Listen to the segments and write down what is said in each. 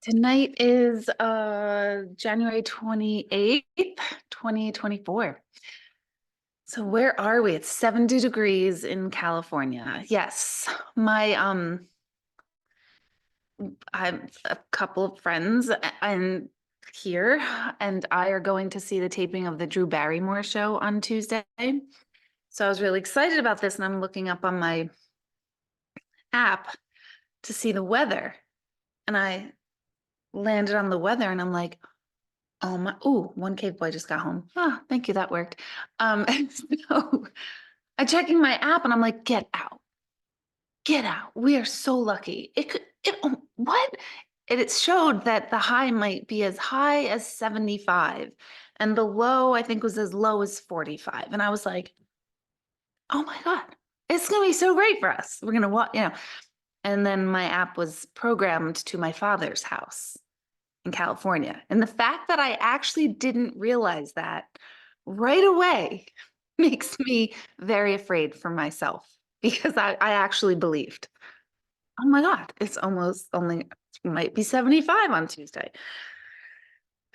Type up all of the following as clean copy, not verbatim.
Tonight is January 28th, 2024. So where are we? It's 70 degrees in California. Yes. My I'm a couple of friends and here and I are going to see the taping of the Drew Barrymore show on Tuesday. So I was really excited about this and I'm looking up on my app to see the weather. And I landed on the weather and I'm like, oh my, ooh, one cave boy just got home. Ah, thank you, that worked. And so I'm checking my app and I'm like, get out, get out. We are so lucky. What? And it showed that the high might be as high as 75 and the low, I think, was as low as 45. And I was like, oh my God, it's gonna be so great for us. We're gonna walk, And then my app was programmed to my father's house in California. And the fact that I actually didn't realize that right away makes me very afraid for myself because I actually believed, oh my God, it's almost only might be 75 on Tuesday.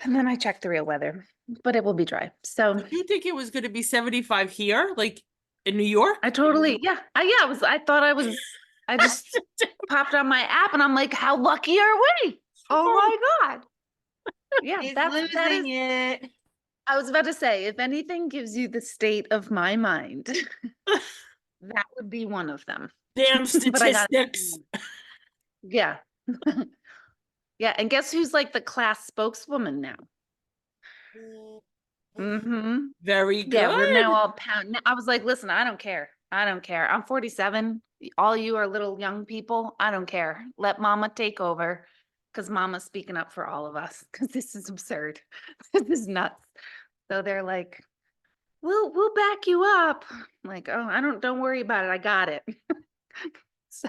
And then I checked the real weather, but it will be dry. So Did you think it was going to be 75 here, like in New York? I totally, yeah, I just popped on my app and I'm like, how lucky are we? Oh my God. Yeah, He's that is losing it. I was about to say, if anything gives you the state of my mind, that would be one of them. Damn But I got statistics. yeah. Yeah, and guess who's like the class spokeswoman now? Mm-hmm. Very Yeah, we're now good. all pound. I was like, listen, I don't care. I don't care. I'm 47. All you are little young people. I don't care. Let mama take over because mama's speaking up for all of us because this is absurd. This is nuts. So they're like, we'll back you up. I'm like, oh, don't worry about it. I got it. So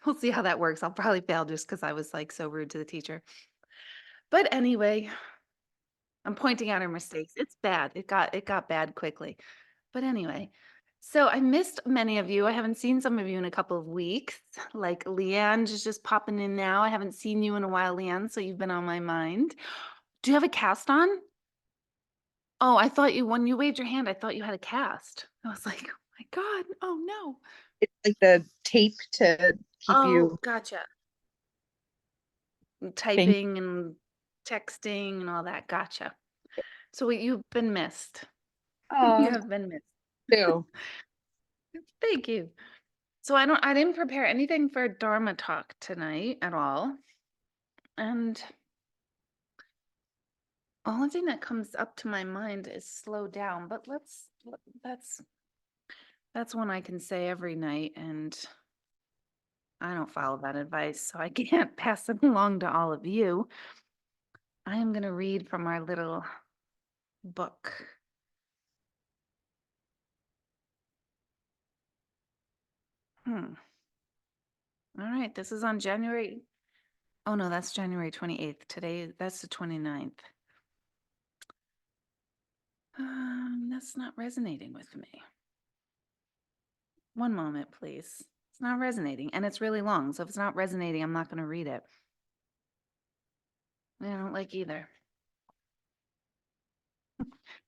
we'll see how that works. I'll probably fail just because I was like so rude to the teacher. But anyway, I'm pointing out her mistakes. It's bad. It got bad quickly. But anyway, so I missed many of you. I haven't seen some of you in a couple of weeks. Like Leanne is just popping in now. I haven't seen you in a while, Leanne, so you've been on my mind. Do you have a cast on? Oh, I thought when you waved your hand, I thought you had a cast. I was like, oh my God, oh no. It's like the tape to keep Oh, you gotcha. think. Typing and texting and all that. Gotcha. So you've been missed. You Oh, have been missed. too. Thank you. So I didn't prepare anything for Dharma talk tonight at all. And only thing that comes up to my mind is slow down, but that's one I can say every night and I don't follow that advice, so I can't pass it along to all of you. I am going to read from our little book. All right, this is on January. Oh no, that's January 28th. Today, that's the 29th. That's not resonating with me. One moment, please. It's not resonating, and it's really long, so if it's not resonating, I'm not going to read it. I don't like either.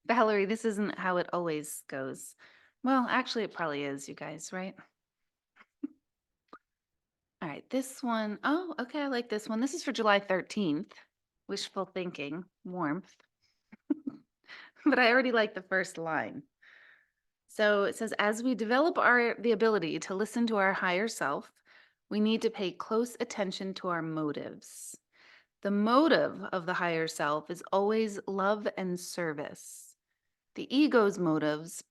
Valerie, this isn't how it always goes. Well, actually, it probably is, you guys, right? All right, this one. Oh, okay, I like this one. This is for July 13th. Wishful thinking, warmth. But I already like the first line. So it says, as we develop the ability to listen to our higher self, we need to pay close attention to our motives. The motive of the higher self is always love and service. The ego's motives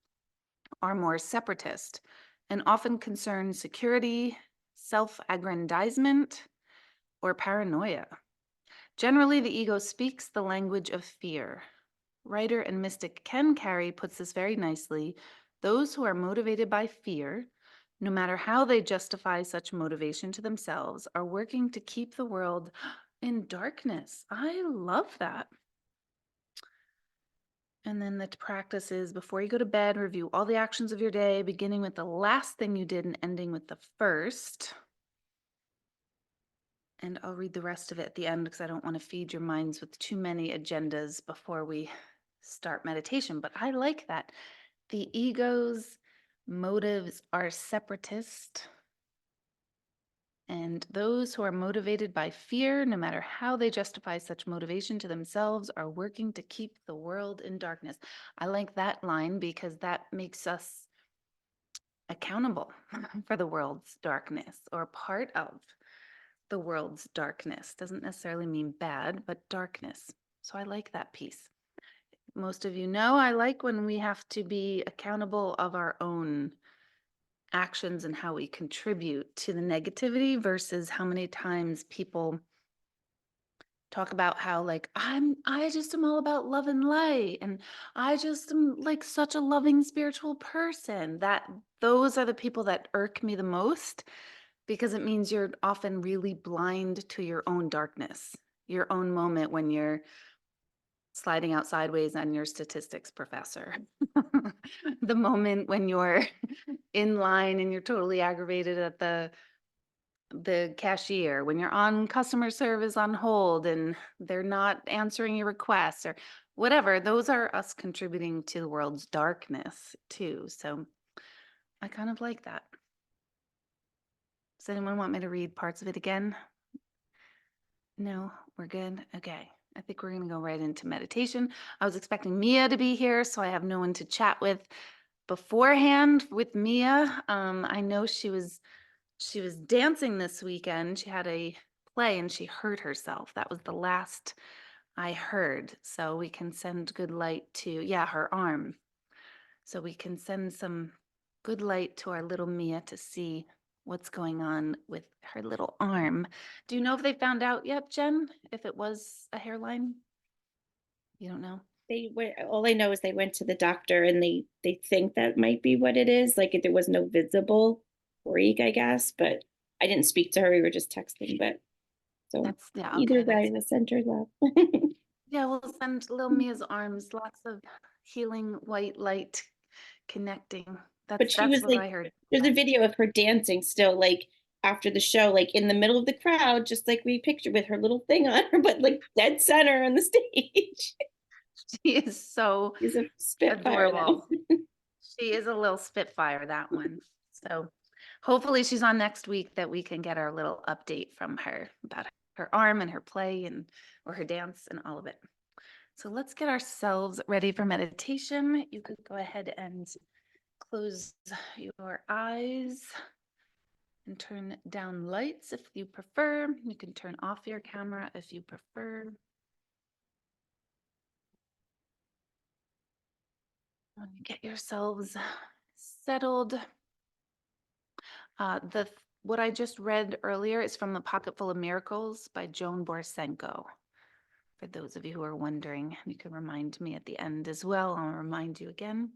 are more separatist and often concern security, self-aggrandizement, or paranoia. Generally, the ego speaks the language of fear. Writer and mystic Ken Carey puts this very nicely. Those who are motivated by fear, no matter how they justify such motivation to themselves, are working to keep the world in darkness. I love that. And then the practice is before you go to bed, review all the actions of your day, beginning with the last thing you did and ending with the first. And I'll read the rest of it at the end because I don't want to feed your minds with too many agendas before we start meditation. But I like that. The ego's motives are separatist. And those who are motivated by fear, no matter how they justify such motivation to themselves, are working to keep the world in darkness. I like that line because that makes us accountable for the world's darkness or part of the world's darkness. Doesn't necessarily mean bad, but darkness. So I like that piece. Most of you know I like when we have to be accountable of our own actions and how we contribute to the negativity versus how many times people talk about how like I just am all about love and light and I just am like such a loving spiritual person. That those are the people that irk me the most because it means you're often really blind to your own darkness, your own moment when you're sliding out sideways on your statistics professor. The moment when you're in line and you're totally aggravated at the cashier, when you're on customer service on hold and they're not answering your requests or whatever, those are us contributing to the world's darkness too. So I kind of like that. Does anyone want me to read parts of it again? No, we're good. Okay. I think we're going to go right into meditation. I was expecting Mia to be here, so I have no one to chat with beforehand with Mia. I know she was dancing this weekend. She had a play and she hurt herself. That was the last I heard. So we can send good light to, yeah, her arm. So we can send some good light to our little Mia to see what's going on with her little arm. Do you know if they found out yet, Jen, if it was a hairline? You don't know? They went, all I know is they went to the doctor and they think that might be what it is. Like if there was no visible break, I guess, but I didn't speak to her. We were just texting, but so That's, yeah, either okay. way, the center love. Yeah, we'll send little Mia's arms, lots of healing white light connecting. But she That's was what like, I heard. there's a video of her dancing still, like after the show, like in the middle of the crowd, just like we pictured with her little thing on her, but like dead center on the stage. She is so She's a spitfire now. adorable. She is a little spitfire, that one. So hopefully she's on next week that we can get our little update from her about her arm and her play and or her dance and all of it. So let's get ourselves ready for meditation. You could go ahead and close your eyes and turn down lights if you prefer. You can turn off your camera if you prefer. Get yourselves settled. What I just read earlier is from The Pocket Full of Miracles by Joan Borsenko. For those of you who are wondering, you can remind me at the end as well. I'll remind you again.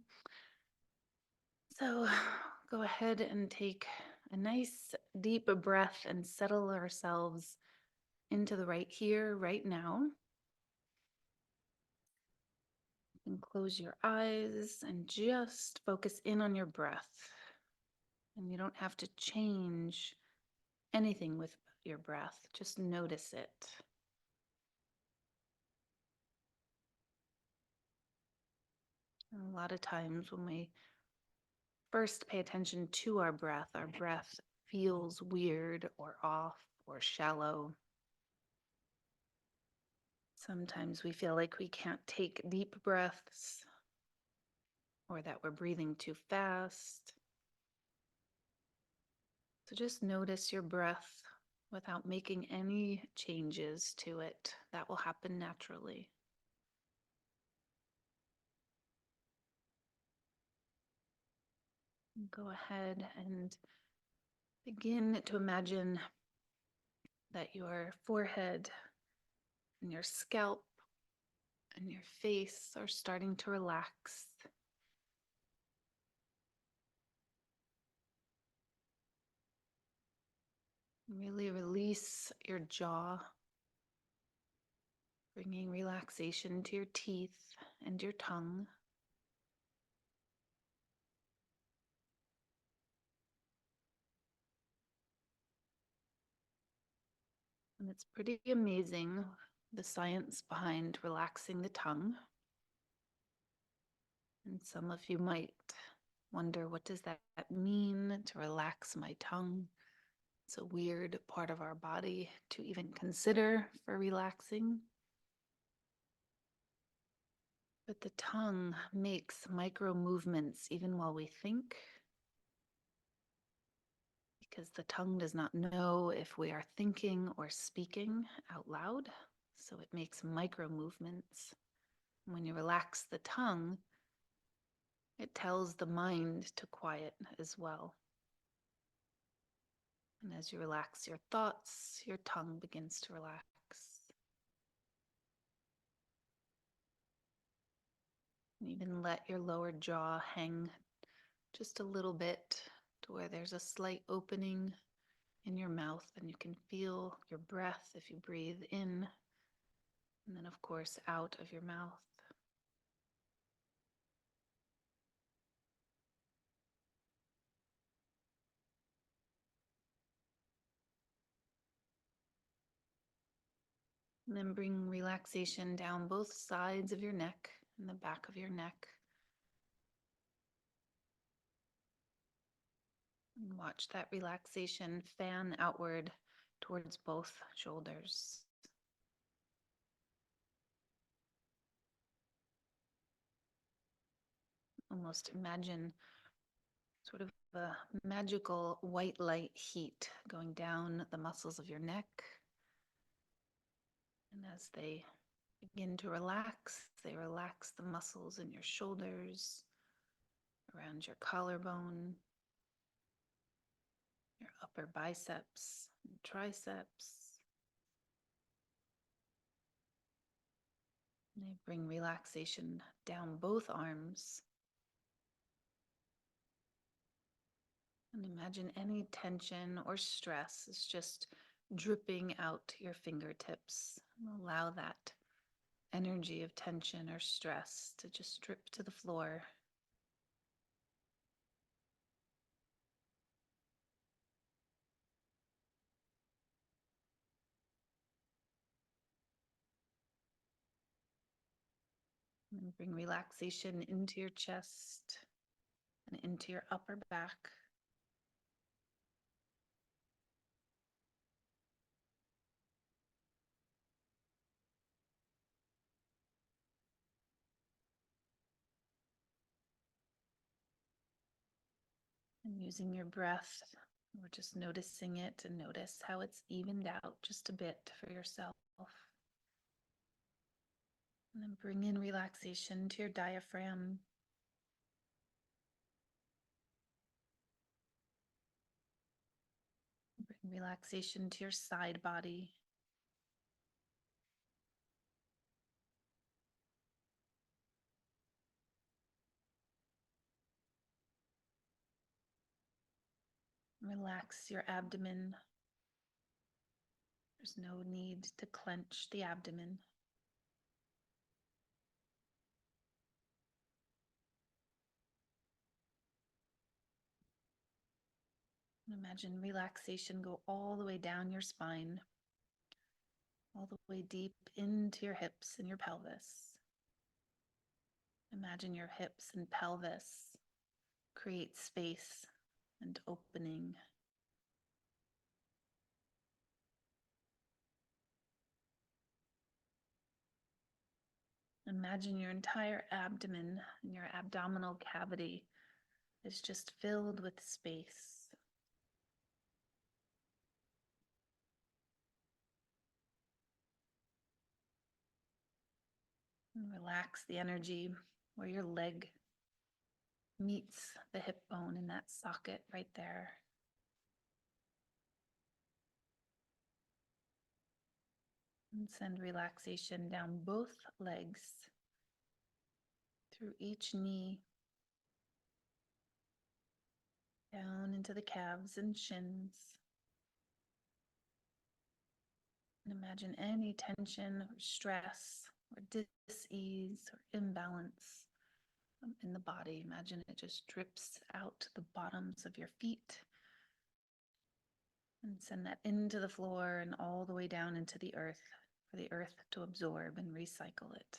So go ahead and take a nice deep breath and settle ourselves into the right here, right now. And close your eyes and just focus in on your breath. And you don't have to change anything with your breath, just notice it. And a lot of times when we first pay attention to our breath feels weird or off or shallow. Sometimes we feel like we can't take deep breaths or that we're breathing too fast. So just notice your breath without making any changes to it. That will happen naturally. Go ahead and begin to imagine that your forehead and your scalp and your face are starting to relax. Really release your jaw, bringing relaxation to your teeth and your tongue. And it's pretty amazing, the science behind relaxing the tongue. And some of you might wonder, what does that mean to relax my tongue? It's a weird part of our body to even consider for relaxing. But the tongue makes micro movements even while we think, because the tongue does not know if we are thinking or speaking out loud. So it makes micro movements. When you relax the tongue, it tells the mind to quiet as well. And as you relax your thoughts, your tongue begins to relax. And even let your lower jaw hang just a little bit to where there's a slight opening in your mouth, and you can feel your breath if you breathe in, and then of course out of your mouth. And then bring relaxation down both sides of your neck and the back of your neck. And watch that relaxation fan outward towards both shoulders. Almost imagine sort of a magical white light heat going down the muscles of your neck. And as they begin to relax, they relax the muscles in your shoulders, around your collarbone, your upper biceps and triceps. And they bring relaxation down both arms. And imagine any tension or stress is just dripping out your fingertips. And allow that energy of tension or stress to just drip to the floor. And bring relaxation into your chest and into your upper back. And using your breath, we're just noticing it, and notice how it's evened out just a bit for yourself. And then bring in relaxation to your diaphragm. Bring relaxation to your side body. Relax your abdomen. There's no need to clench the abdomen. Imagine relaxation go all the way down your spine, all the way deep into your hips and your pelvis. Imagine your hips and pelvis create space and opening. Imagine your entire abdomen and your abdominal cavity is just filled with space. And relax the energy where your leg meets the hip bone in that socket right there. And send relaxation down both legs, through each knee, down into the calves and shins. And imagine any tension or stress or dis-ease or imbalance in the body. Imagine it just drips out the bottoms of your feet And send that into the floor and all the way down into the earth for the earth to absorb and recycle it.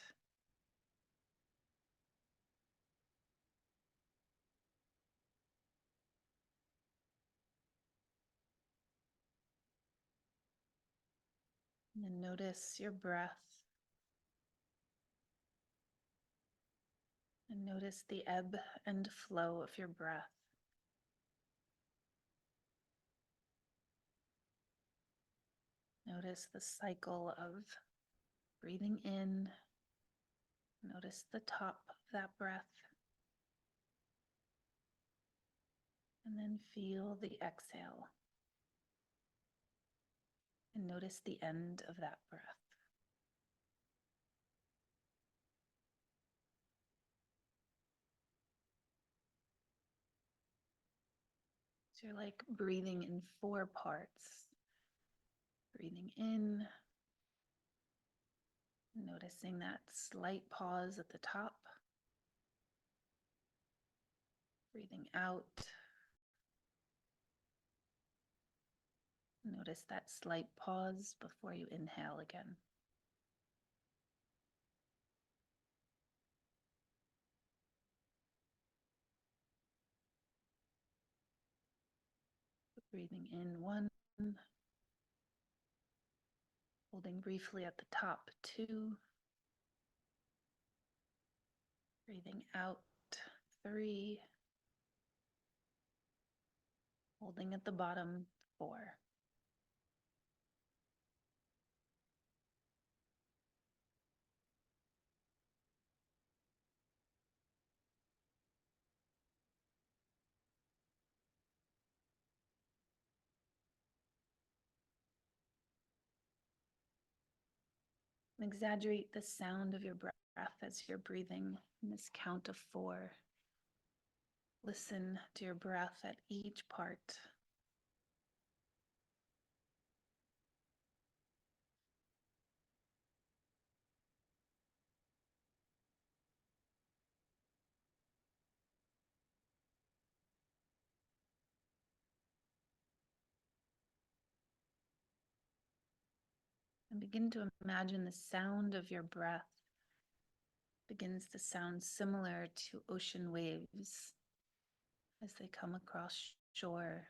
And then notice your breath. And notice the ebb and flow of your breath. Notice the cycle of breathing in. Notice the top of that breath. And then feel the exhale. And notice the end of that breath. So you're like breathing in 4 parts. Breathing in, noticing that slight pause at the top. Breathing out. Notice that slight pause before you inhale again. Breathing in 1, holding briefly at the top 2, breathing out 3, holding at the bottom 4. Exaggerate the sound of your breath as you're breathing in this count of 4. Listen to your breath at each part. And begin to imagine the sound of your breath begins to sound similar to ocean waves as they come across shore,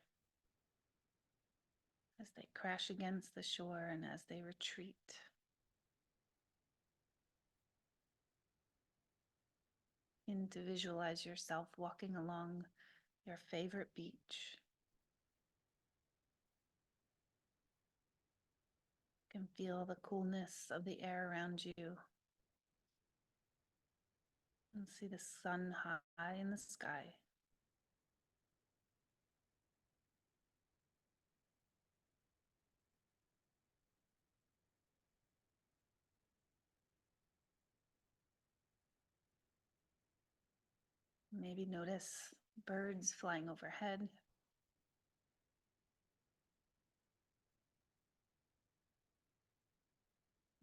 as they crash against the shore and as they retreat. Begin to visualize yourself walking along your favorite beach. You can feel the coolness of the air around you and see the sun high in the sky. Maybe notice birds flying overhead.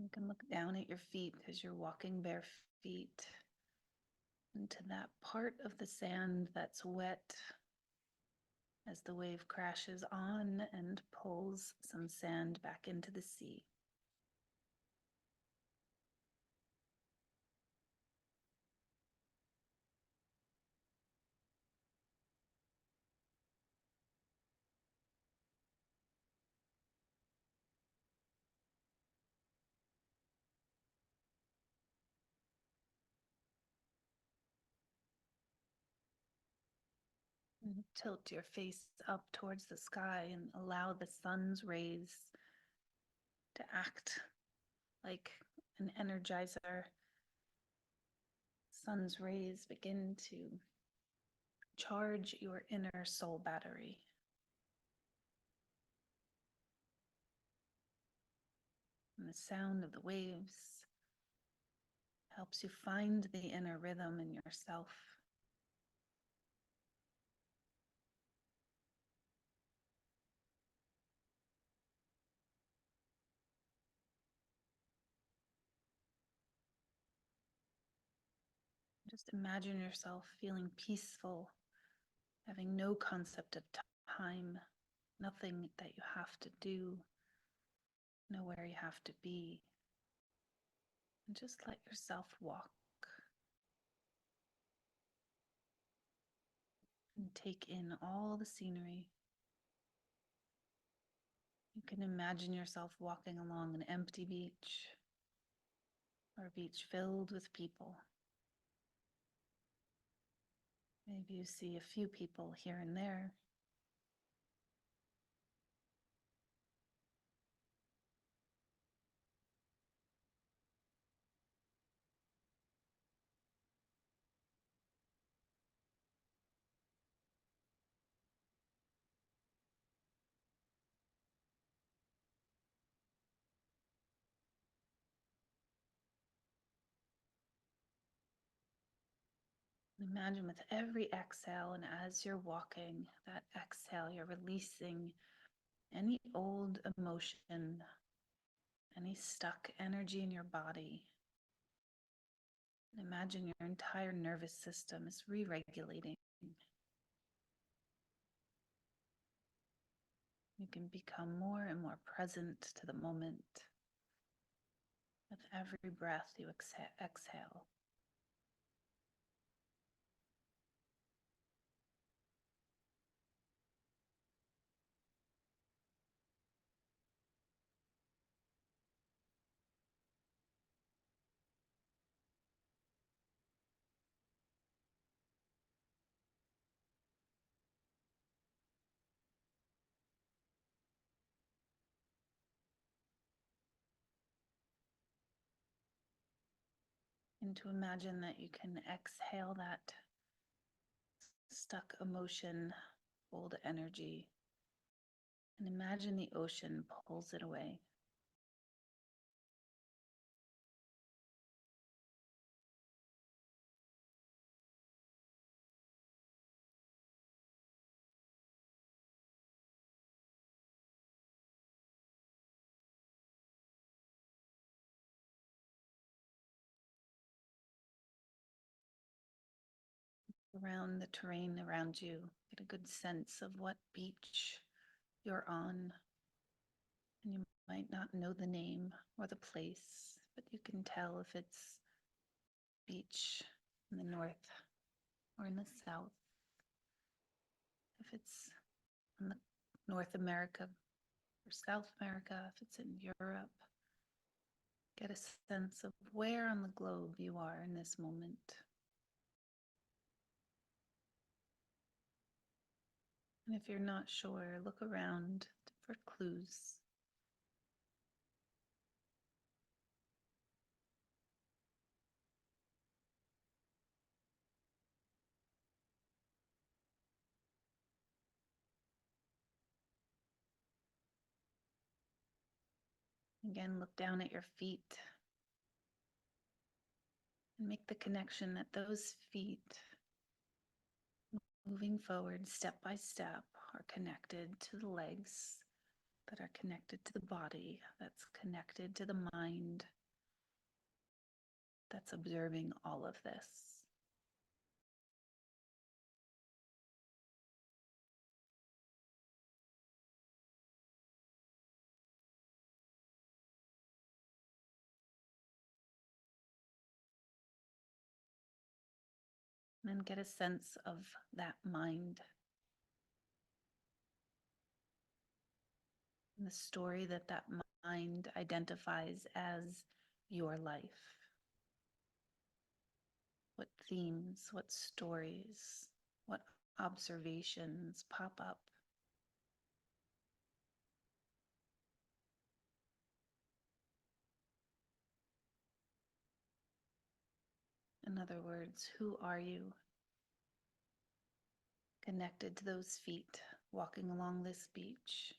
You can look down at your feet as you're walking bare feet into that part of the sand that's wet as the wave crashes on and pulls some sand back into the sea. And tilt your face up towards the sky and allow the sun's rays to act like an energizer. Sun's rays begin to charge your inner soul battery. And the sound of the waves helps you find the inner rhythm in yourself. Just imagine yourself feeling peaceful, having no concept of time, Nothing that you have to do, nowhere you have to be. And just let yourself walk and take in all the scenery. You can imagine yourself walking along an empty beach or a beach filled with people. Maybe you see a few people here and there. Imagine with every exhale, and as you're walking, that exhale, you're releasing any old emotion, any stuck energy in your body. And imagine your entire nervous system is re-regulating. You can become more and more present to the moment with every breath you exhale. And to imagine that you can exhale that stuck emotion, old energy, and imagine the ocean pulls it away. Around the terrain around you, get a good sense of what beach you're on. And you might not know the name or the place, but you can tell if it's beach in the north or in the south, if it's in the North America or South America, if it's in Europe. Get a sense of where on the globe you are in this moment. And if you're not sure, look around for clues. Again, look down at your feet and make the connection that those feet, moving forward step by step, are connected to the legs, that are connected to the body, that's connected to the mind, that's observing all of this. And then get a sense of that mind and the story that that mind identifies as your life. What themes, what stories, what observations pop up. In other words, who are you? Connected to those feet, walking along this beach.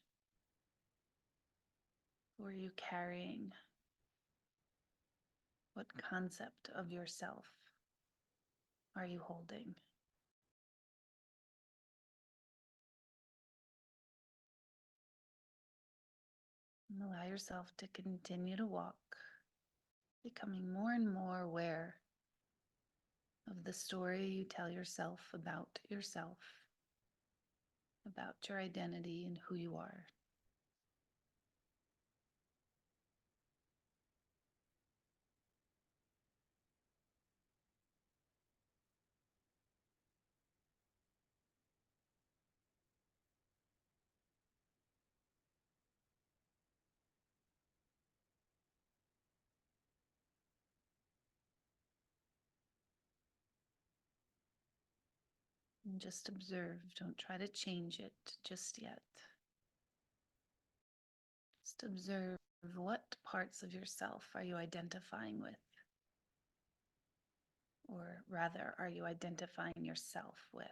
Who are you carrying? What concept of yourself are you holding? And allow yourself to continue to walk, becoming more and more aware of the story you tell yourself about yourself. about your identity and who you are. And just observe. Don't try to change it just yet. Just observe, what parts of yourself are you identifying with? Or rather, are you identifying yourself with?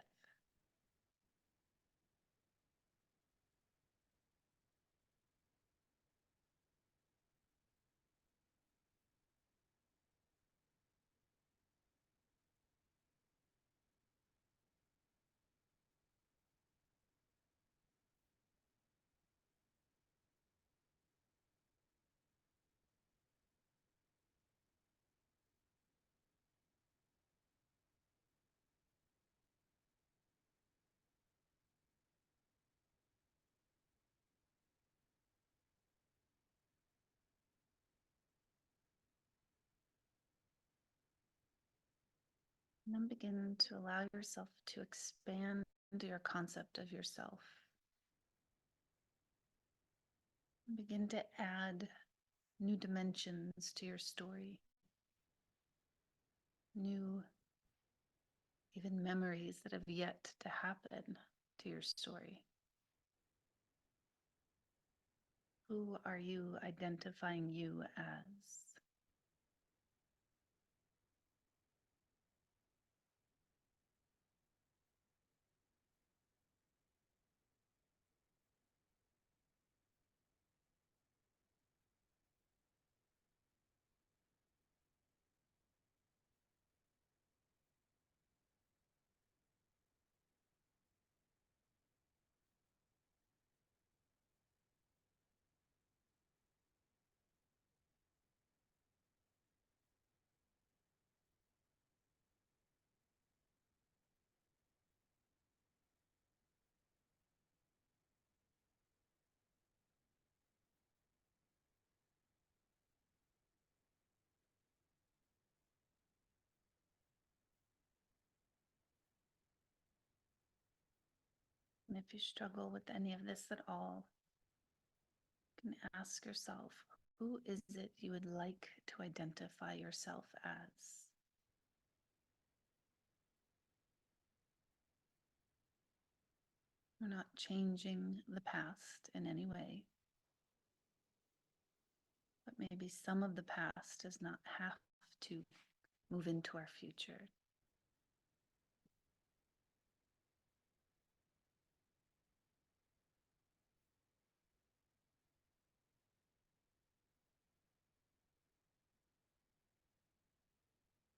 And then begin to allow yourself to expand your concept of yourself. And begin to add new dimensions to your story, new even memories that have yet to happen to your story. Who are you identifying you as? And if you struggle with any of this at all, you can ask yourself, who is it you would like to identify yourself as? We're not changing the past in any way, but maybe some of the past does not have to move into our future.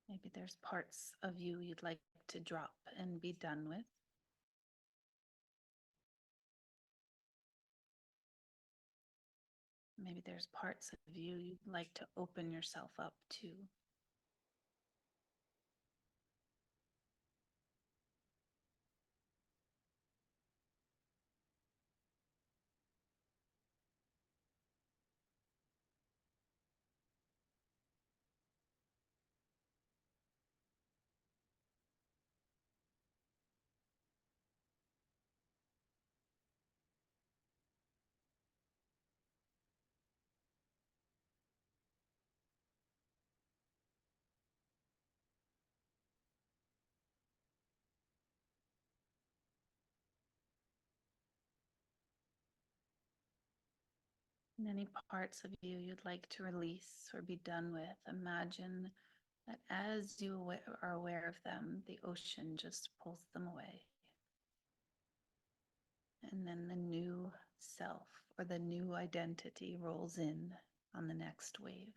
Maybe there's parts of you you'd like to drop and be done with. Maybe there's parts of you you'd like to open yourself up to. And any parts of you you'd like to release or be done with, imagine that as you are aware of them, the ocean just pulls them away. And then the new self or the new identity rolls in on the next wave.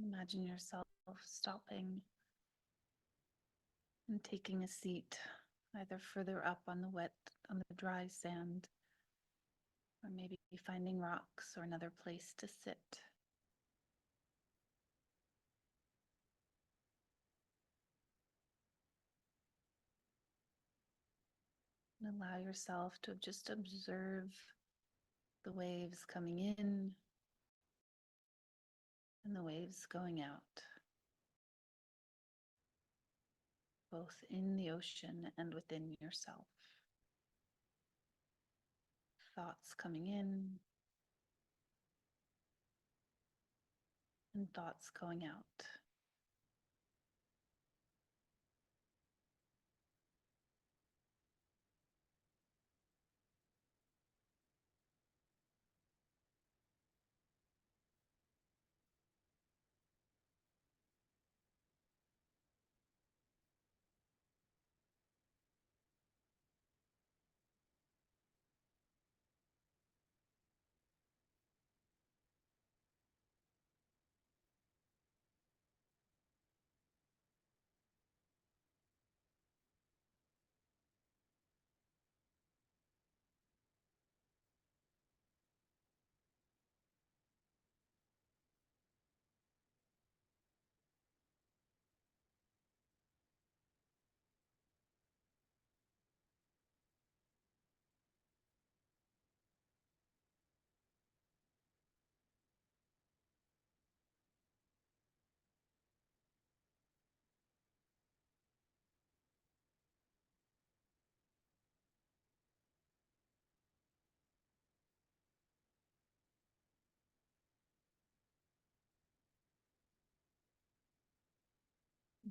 Imagine yourself stopping and taking a seat, either further up on the dry sand, or maybe finding rocks or another place to sit. And allow yourself to just observe the waves coming in and the waves going out, both in the ocean and within yourself. Thoughts coming in and thoughts going out.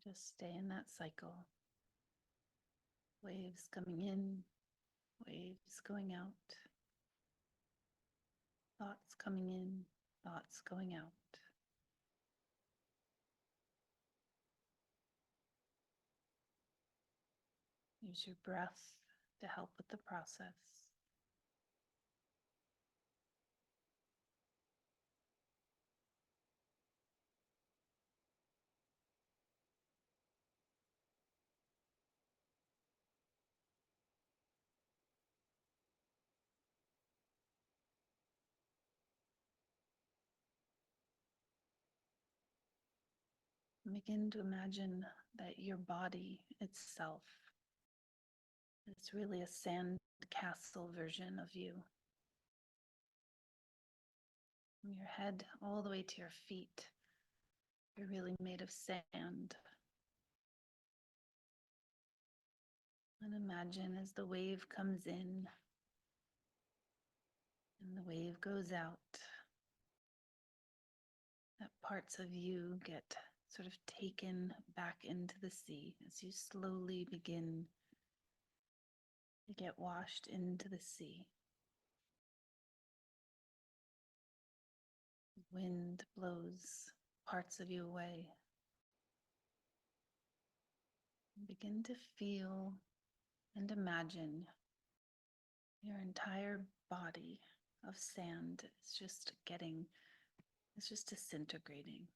Just stay in that cycle. Waves coming in, waves going out. Thoughts coming in, thoughts going out. Use your breath to help with the process. Begin to imagine that your body itself is really a sand castle version of you. From your head all the way to your feet, you're really made of sand. And imagine as the wave comes in and the wave goes out, that parts of you get sort of taken back into the sea as you slowly begin to get washed into the sea. Wind blows parts of you away. Begin to feel and imagine your entire body of sand is just disintegrating.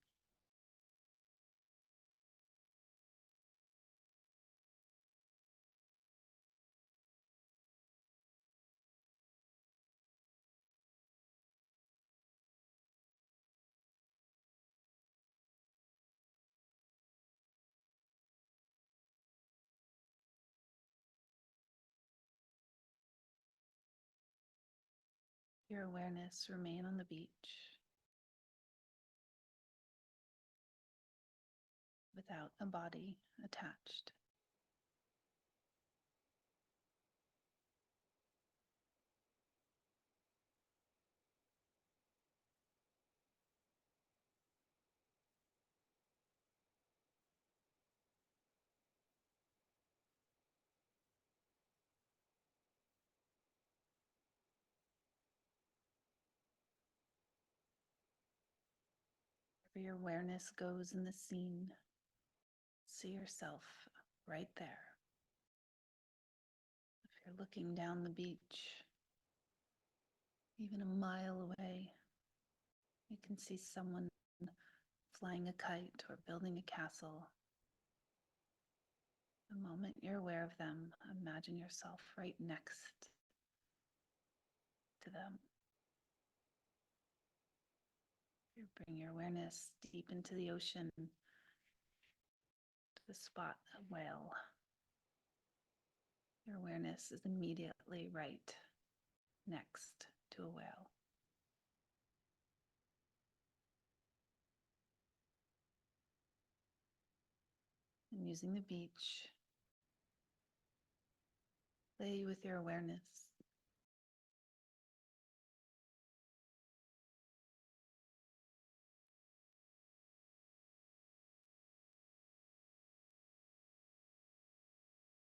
Your awareness remain on the beach without a body attached. Where your awareness goes in the scene, see yourself right there. If you're looking down the beach, even a mile away, you can see someone flying a kite or building a castle. The moment you're aware of them, imagine yourself right next to them. You bring your awareness deep into the ocean to the spot a whale. Your awareness is immediately right next to a whale. And using the beach, play with your awareness.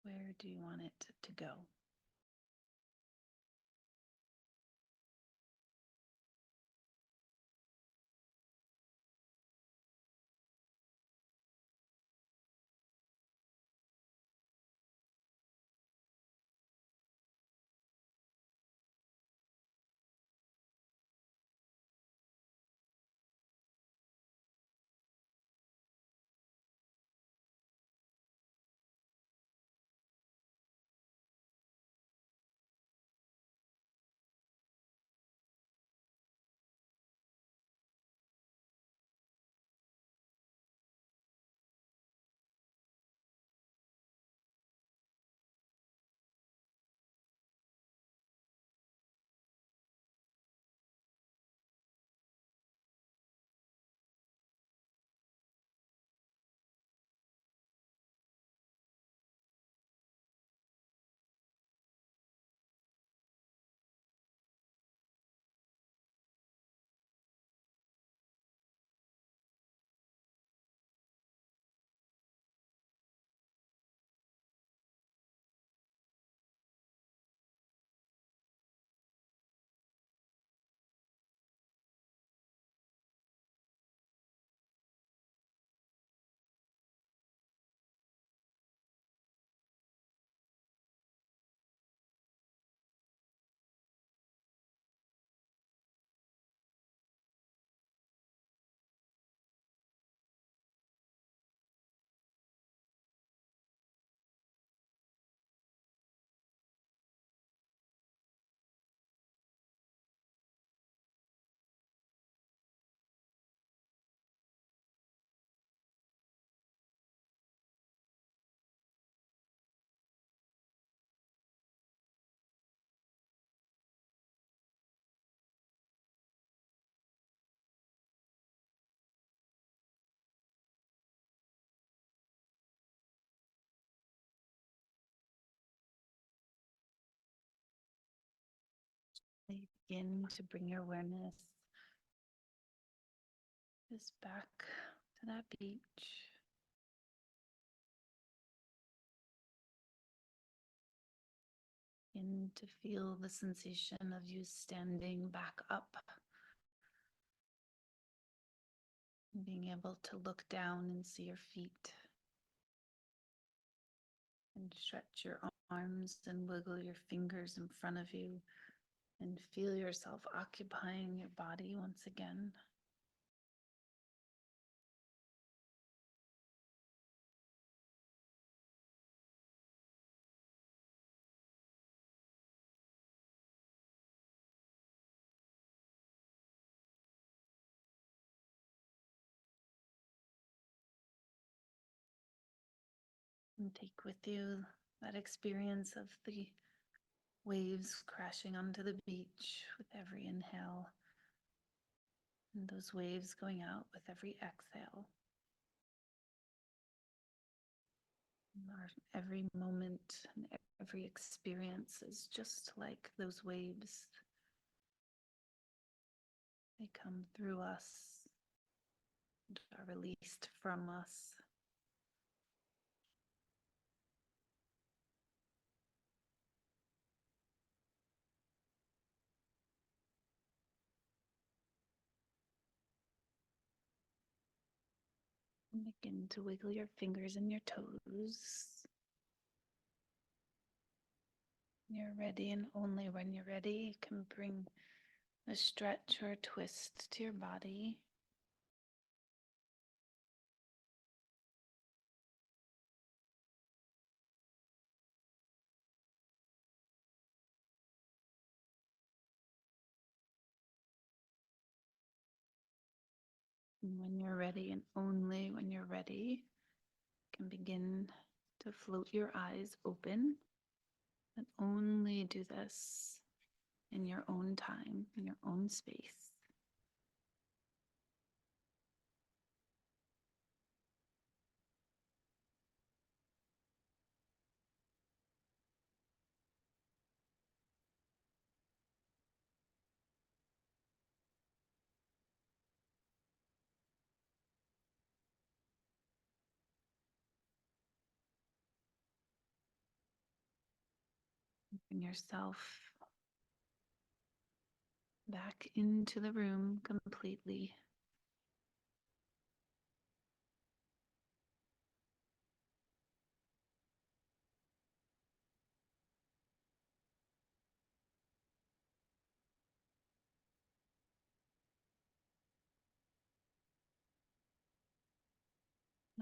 Where do you want it to go? Begin to bring your awareness just back to that beach. Begin to feel the sensation of you standing back up. Being able to look down and see your feet. And stretch your arms and wiggle your fingers in front of you. And feel yourself occupying your body once again. And take with you that experience of the waves crashing onto the beach with every inhale, and those waves going out with every exhale. Every moment and every experience is just like those waves. They come through us and are released from us. Begin to wiggle your fingers and your toes. You're ready, and only when you're ready, you can bring a stretch or a twist to your body. And when you're ready, and only when you're ready, you can begin to float your eyes open, and only do this in your own time, in your own space. Bring yourself back into the room completely.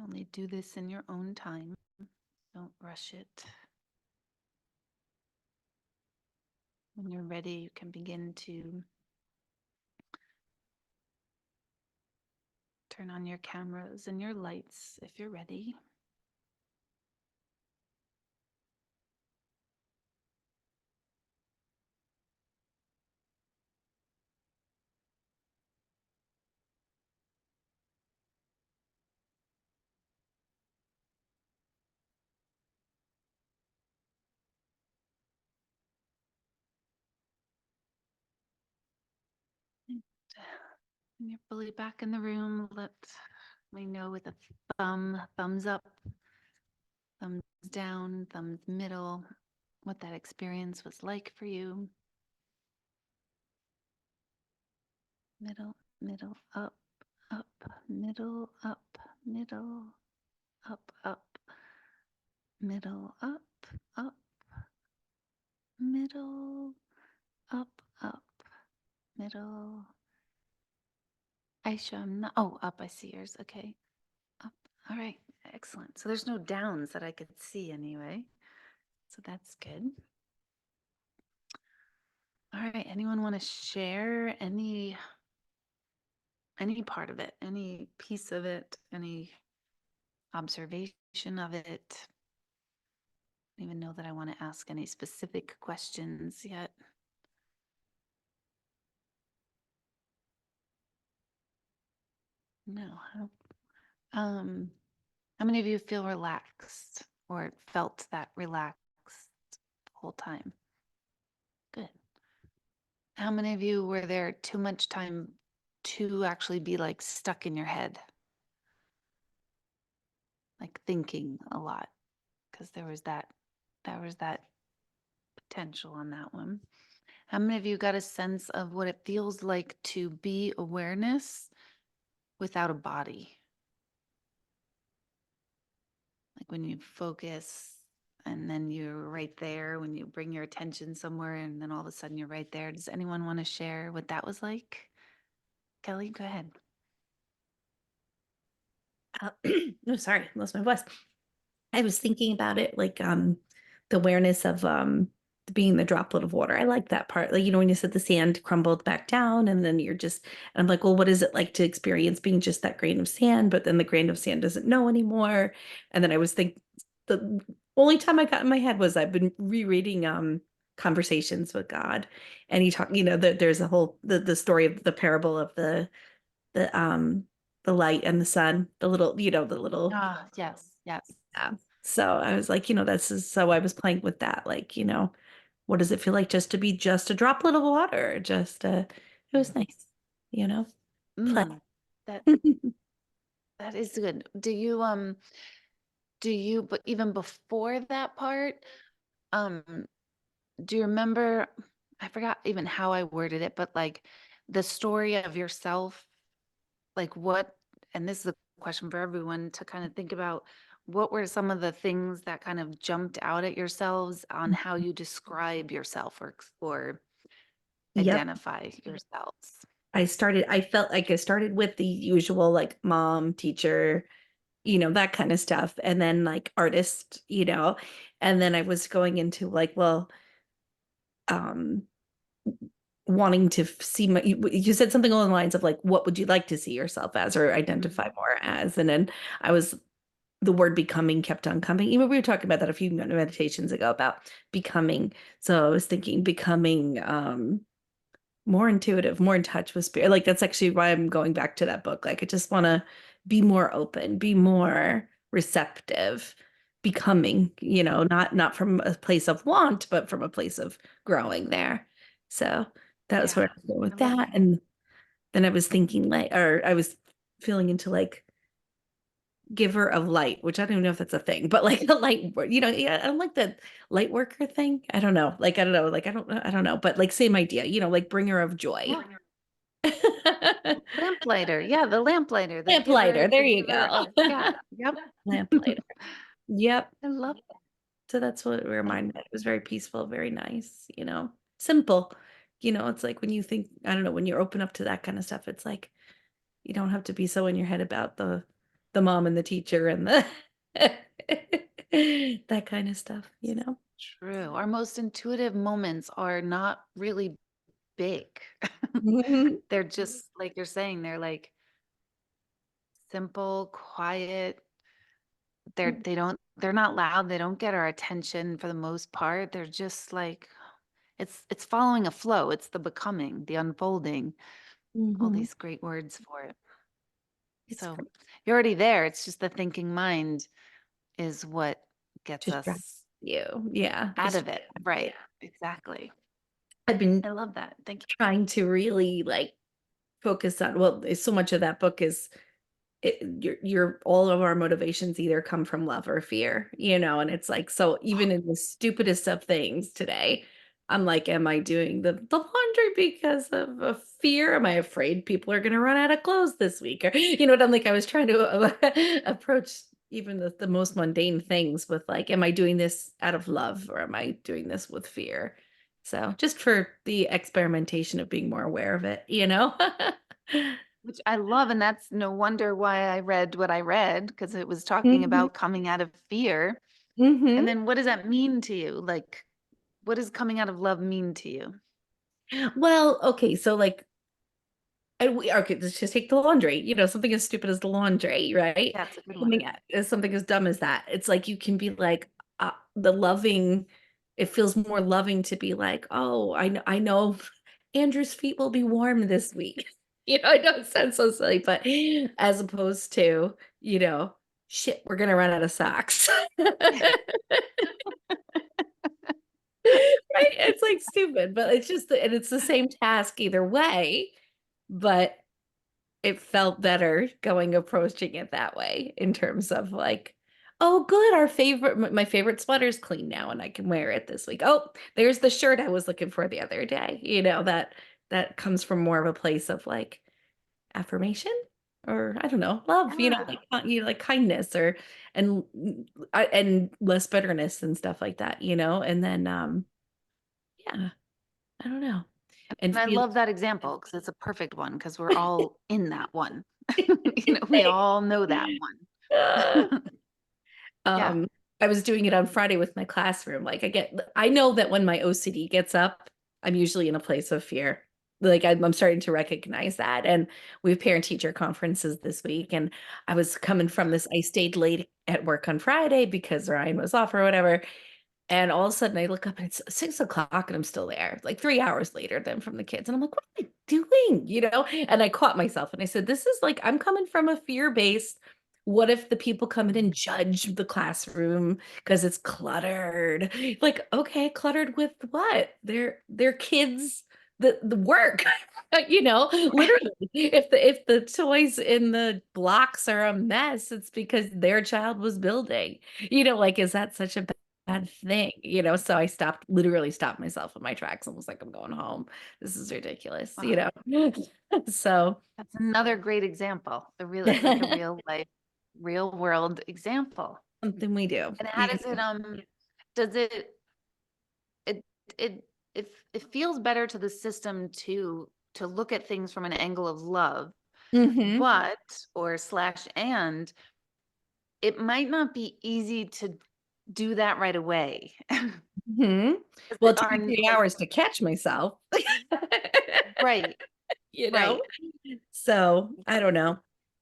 Only do this in your own time. Don't rush it. When you're ready, you can begin to turn on your cameras and your lights if you're ready. When you're fully back in the room, let me know with a thumbs up, thumbs down, thumbs middle, what that experience was like for you. Middle, middle, up, middle, up, middle, up, middle, up, middle, up, middle. Aisha, I'm not, oh, up, I see yours, okay. Up, all right, excellent. So there's no downs that I could see anyway, so that's good. All right, anyone want to share any part of it, any piece of it, any observation of it? I don't even know that I want to ask any specific questions yet. No. How many of you feel relaxed or felt that relaxed the whole time? Good. How many of you were there too much time to actually be like stuck in your head? Like thinking a lot, because there was that potential on that one. How many of you got a sense of what it feels like to be awareness without a body? Like when you focus and then you're right there, when you bring your attention somewhere and then all of a sudden you're right there. Does anyone want to share what that was like? Kelly, go ahead. No, sorry, lost my voice. I was thinking about it like the awareness of being the droplet of water. I like that part. Like, you know, when you said the sand crumbled back down and then you're just, and I'm like, well, what is it like to experience being just that grain of sand? But then the grain of sand doesn't know anymore. And then I was thinking the only time I got in my head was I've been rereading Conversations with God. And he talked, you know, there's a whole the story of the parable of the light and the sun, the little, you know, the little. Ah, yes. Yeah. So I was like, you know, so I was playing with that, like, you know, what does it feel like just to be just a droplet of water? It was nice, you know. Play. That that is good. But even before that part, um, do you remember, I forgot even how I worded it, but like the story of yourself, like what, and this is a question for everyone to kind of think about, what were some of the things that kind of jumped out at yourselves on how you describe yourself or Yep. identify yourselves? I felt like I started with the usual like mom, teacher, you know, that kind of stuff. And then like artist, you know, and then I was going into like, well, um, wanting to see you said something along the lines of like, what would you like to see yourself as or identify more as? And then the word becoming kept on coming. Even we were talking about that a few meditations ago about becoming. So I was thinking becoming more intuitive, more in touch with spirit. Like that's actually why I'm going back to that book. Like I just want to be more open, be more receptive, becoming, not from a place of want, but from a place of growing there. So that was where I was going with I love that. that. And then I was thinking I was feeling into like giver of light, which I don't even know if that's a thing, but like a light, yeah, I don't like the light worker thing. I don't know. Like, I don't know. Like, I don't know, but like same idea, like bringer of joy. Yeah. Lamplighter. Yeah, the lamplighter. The Lamplighter. There you giver go. of- yeah. Yep. Lamplighter. Yep. I love that. So that's what it reminded me. It was very peaceful, very nice, simple. It's like when you think, I don't know, when you're open up to that kind of stuff, it's like you don't have to be so in your head about the mom and the teacher and the that kind of stuff. True. Our most intuitive moments are not really big. Mhm. They're just like you're saying, they're like simple, quiet. They're not loud. They don't get our attention for the most part. They're just like it's following a flow. It's the becoming, the unfolding, all Mhm. these great words for it. It's So great. you're already there. It's just the thinking mind is what gets Just drive us you. Yeah. out of it. Right. Exactly. I've been I love that. Thank you. trying to really like focus on, well, so much of that book is your all of our motivations either come from love or fear, and it's like, so even in the stupidest of things today, I'm like, am I doing the laundry because of a fear? Am I afraid people are going to run out of clothes this week? Or, what I'm like, I was trying to approach even the most mundane things with like, am I doing this out of love or am I doing this with fear? So just for the experimentation of being more aware of it. Which I love. And that's no wonder why I read what I read, because it was talking Mhm. about coming out of fear. Mhm. And then what does that mean to you? Like, what does coming out of love mean to you? Well, okay, so like, okay, let's just take the laundry. Something as stupid as the laundry, right? That's a good one. Coming as something as dumb as that. It's like you can be like the loving. It feels more loving to be like, oh, I know, Andrew's feet will be warm this week. I know it sounds so silly, but as opposed to, shit, we're gonna run out of socks. Right? It's like stupid, but it's just and it's the same task either way, but it felt better approaching it that way in terms of like, oh, good, my favorite sweater's clean now and I can wear it this week. Oh, there's the shirt I was looking for the other day. That comes from more of a place of like affirmation or I don't know, love, Yeah. like kindness or and and less bitterness and stuff like that, and then yeah, I don't know. And And I feel love that example because it's a perfect one because we're all in that one. We all know that Uh, one. Yeah. I was doing it on Friday with my classroom. Like I know that when my OCD gets up, I'm usually in a place of fear. Like I'm starting to recognize that. And we have parent teacher conferences this week. And I was coming from this, I stayed late at work on Friday because Ryan was off or whatever. And all of a sudden I look up and it's 6 o'clock and I'm still there, like 3 hours later than from the kids. And I'm like, what am I doing? And I caught myself and I said, this is like, I'm coming from a fear-based. What if the people come in and judge the classroom because it's cluttered? Like, okay, cluttered with what? Their kids, the work, literally. If the toys in the blocks are a mess, it's because their child was building. Like, is that such a bad thing? So I literally stopped myself in my tracks and was like, I'm going home. This is ridiculous, Wow. So That's another great example. It's like a real life, real world example. something we do. And how does it, it, it feels better to the system to look at things from an angle of love, Mhm. but, or slash, and it might not be easy to do that right away. Mhm. Well, it took Our me 3 hours to catch myself. Right. you Right. know? So I don't know.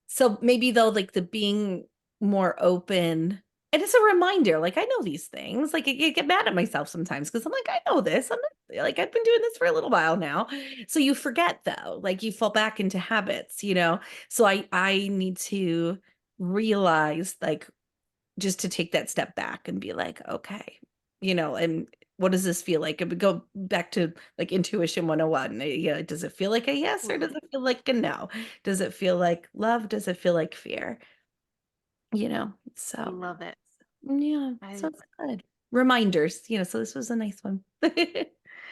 So maybe though, like the being more open, and it's a reminder, like I know these things. Like I get mad at myself sometimes because I'm like, I know this. I'm not, like I've been doing this for a little while now. So you forget though, like you fall back into habits, you know. So I need to realize like just to take that step back and be like, okay, you know, and what does this feel like? It would go back to like intuition 101. Yeah, does it feel like a yes or does it feel like a no? Does it feel like love? Does it feel like fear? You know, so Love it. yeah, I so it's good. Reminders, you know, so this was a nice one. good.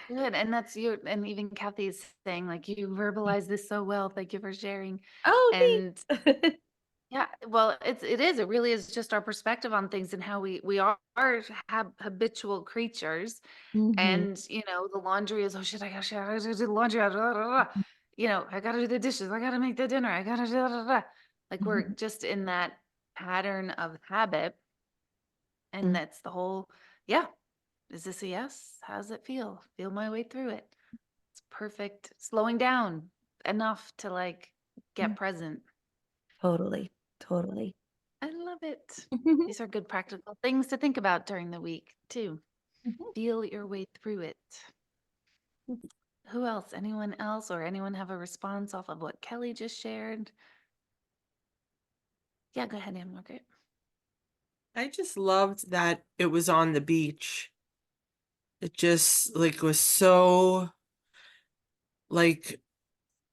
And that's you. And even Kathy's saying, like, you verbalize this so well. Thank you for sharing. Oh, And thanks. yeah, well, it really is just our perspective on things and how we are habitual creatures. Mhm, And, the laundry is, oh shit, I gotta do the laundry. Blah, blah, blah. I gotta do the dishes. I gotta make the dinner. I gotta do, blah, blah, blah. Like we're mhm, just in that pattern of habit. And mhm, that's the whole, yeah. Is this a yes? How does it feel? Feel my way through it. It's perfect. Slowing down enough to like get mhm. present. Totally, totally. I love it. Mhm, These are good practical things to think about during the week too. mhm. Feel your way through it. Who else? Anyone else or anyone have a response off of what Kelly just shared? Yeah, go ahead, Anne Margaret. I just loved that it was on the beach. It just like was so like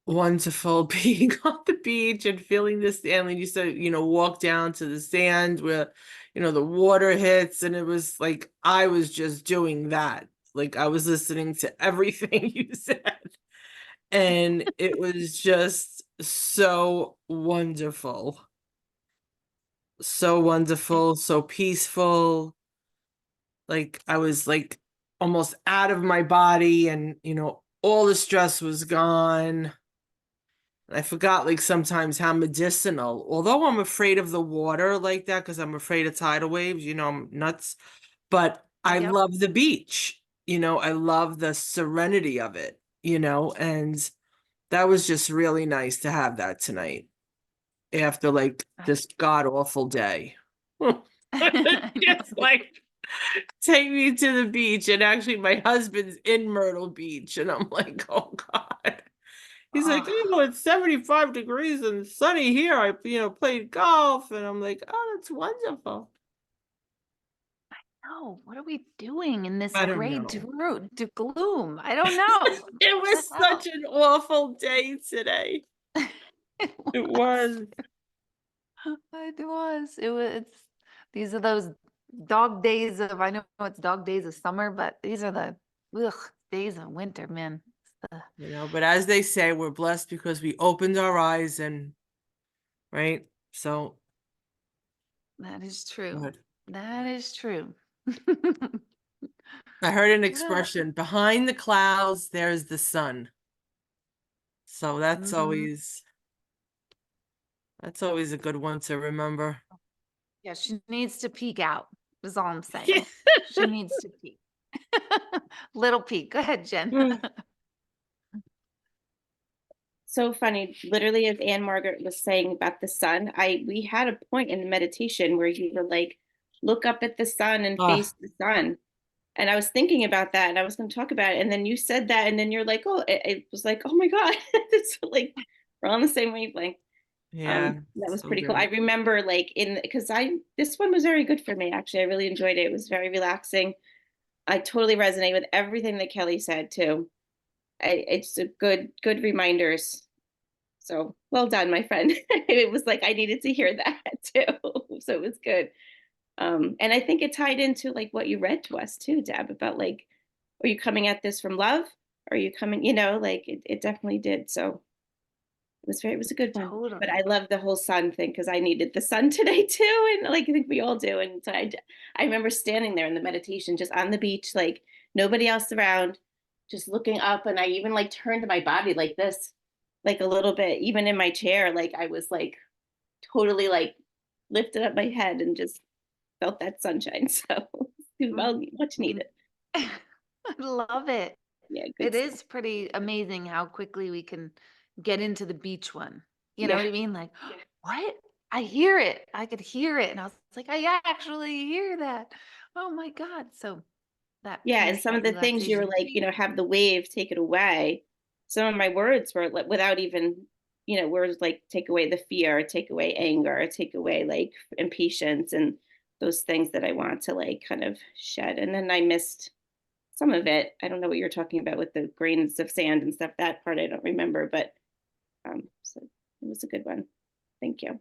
wonderful being on the beach and feeling this. And like you said, walk down to the sand where, the water hits. And it was like, I was just doing that. Like I was listening to everything you said. And it was just so wonderful. So wonderful, so peaceful. Like I was like almost out of my body and, all the stress was gone. I forgot like sometimes how medicinal, although I'm afraid of the water like that because I'm afraid of tidal waves, I'm nuts, but I Yep. love the beach, I love the serenity of it, and that was just really nice to have that tonight after like this god awful day. I Just know. like take me to the beach, and actually my husband's in Myrtle Beach, and I'm like, oh God. He's like, Oh, it's 75 degrees and sunny here. I, played golf, and I'm like, oh, that's wonderful. no, what are we doing in this I don't gray know. gloom? I don't know. It What was the such hell? an awful day today. It was. It was. It's these are those dog days of, I know it's dog days of summer, but these are the days of winter, man. It's But as they say, we're blessed because we opened our eyes and right. So that is true. good. That is true. I heard an What else? expression, behind the clouds, there's the sun. So that's Mhm. always a good one to remember. Yeah, she needs to peek out, is all I'm saying. She needs to peek. Little peek. Go ahead, Jen. So funny. Literally, as Anne Margaret was saying about the sun, we had a point in the meditation where you were like, look up at the sun and Ah, face the sun. And I was thinking about that and I was going to talk about it. And then you said that, and then you're like, oh, it was like, oh my God, it's like we're on the same wavelength. yeah, That was so pretty cool. I good. remember like because this one was very good for me, actually. I really enjoyed it. It was very relaxing. I totally resonate with everything that Kelly said too. It's a good reminders. So well done, my friend. It was like I needed to hear that too. So it was good. And I think it tied into like what you read to us too, Deb, about like, are you coming at this from love? Are you coming, like it definitely did. So it was a good one. But I Totally. love the whole sun thing because I needed the sun today too. And like I think we all do. And so I remember standing there in the meditation just on the beach, like nobody else around, just looking up. And I even like turned my body like this, like a little bit, even in my chair, like I was like totally like lifted up my head and just felt that sunshine. So well, much Mhm. needed. I love it. Yeah, good It stuff. is pretty amazing how quickly we can get into the beach one. You know Yeah. what I mean? Like, what? I hear it. I could hear it. And I was like, I actually hear that. Oh my God. So that Yeah, and peace, some that of the things you were relaxation. like, have the wave take it away. Some of my words were like, without even, words like take away the fear, take away anger, take away like impatience and those things that I want to like kind of shed. And then I missed some of it. I don't know what you're talking about with the grains of sand and stuff. That part I don't remember, but so it was a good one. Thank you.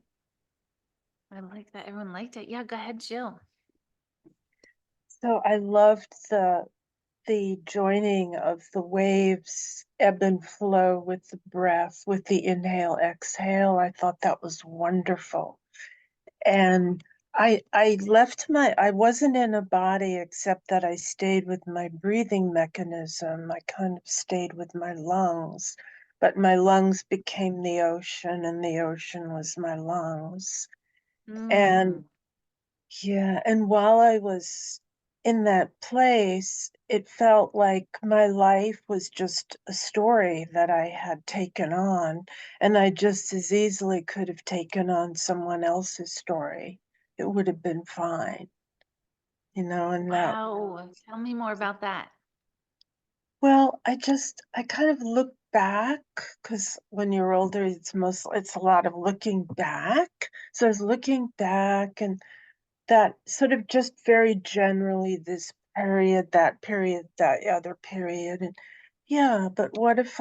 I like that. Everyone liked it. Yeah, go ahead, Jill. So I loved the joining of the waves ebb and flow with the breath, with the inhale, exhale. I thought that was wonderful. And I wasn't in a body except that I stayed with my breathing mechanism. I kind of stayed with my lungs, but my lungs became the ocean and the ocean was my lungs. And Mm. yeah, and while I was in that place, it felt like my life was just a story that I had taken on, and I just as easily could have taken on someone else's story. It would have been fine, and that, Wow. Tell me more about that. well, I kind of look back because when you're older, it's a lot of looking back. So I was looking back and that sort of just very generally this period, that other period. And yeah, but what if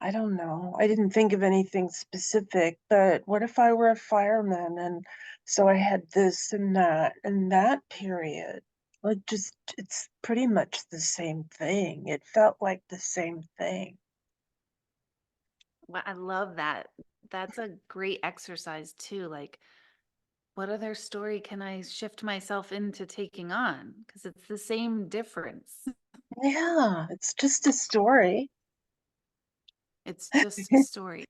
I don't know, I didn't think of anything specific, but what if I were a fireman? And so I had this and that period. Like it's pretty much the same thing. It felt like the same thing. Well, I love that. That's a great exercise too. Like, what other story can I shift myself into taking on? Because it's the same difference. Yeah, it's just a story. It's just a story.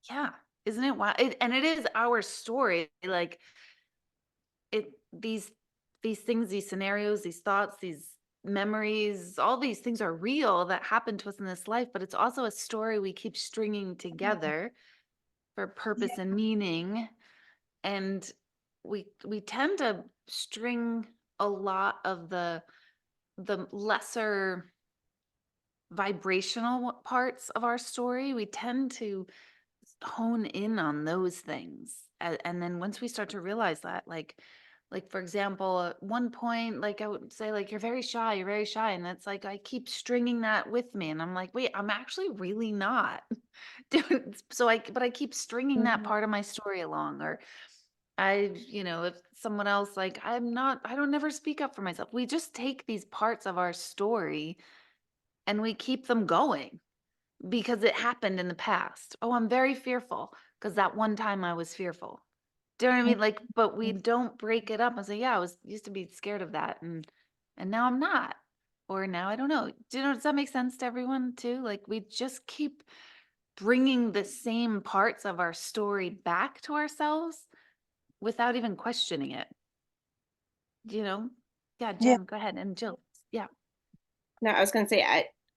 Yeah. Isn't it wild? And it is our story. Like it, these things, these scenarios, these thoughts, these memories, all these things are real that happen to us in this life, but it's also a story we keep stringing together for purpose and meaning. And we tend to string a lot of the lesser vibrational parts of our story. We tend to hone in on those things. And then once we start to realize that, like for example, at one point, like I would say, like, you're very shy, you're very shy. And that's like I keep stringing that with me. And I'm like, wait, I'm actually really not. But I keep stringing that Mhm. part of my story along. Or if someone else, like, I don't never speak up for myself. We just take these parts of our story and we keep them going because it happened in the past. Oh, I'm very fearful because that one time I was fearful. Do you know what I mean? Like, but we don't break it up and say, yeah, I was used to be scared of that, and now I'm not. Or now I don't know. Does that make sense to everyone too? Like, we just keep bringing the same parts of our story back to ourselves without even questioning it. You know? Yeah, Yeah, Jen, go ahead. And Jill. Yeah. No, I was going to say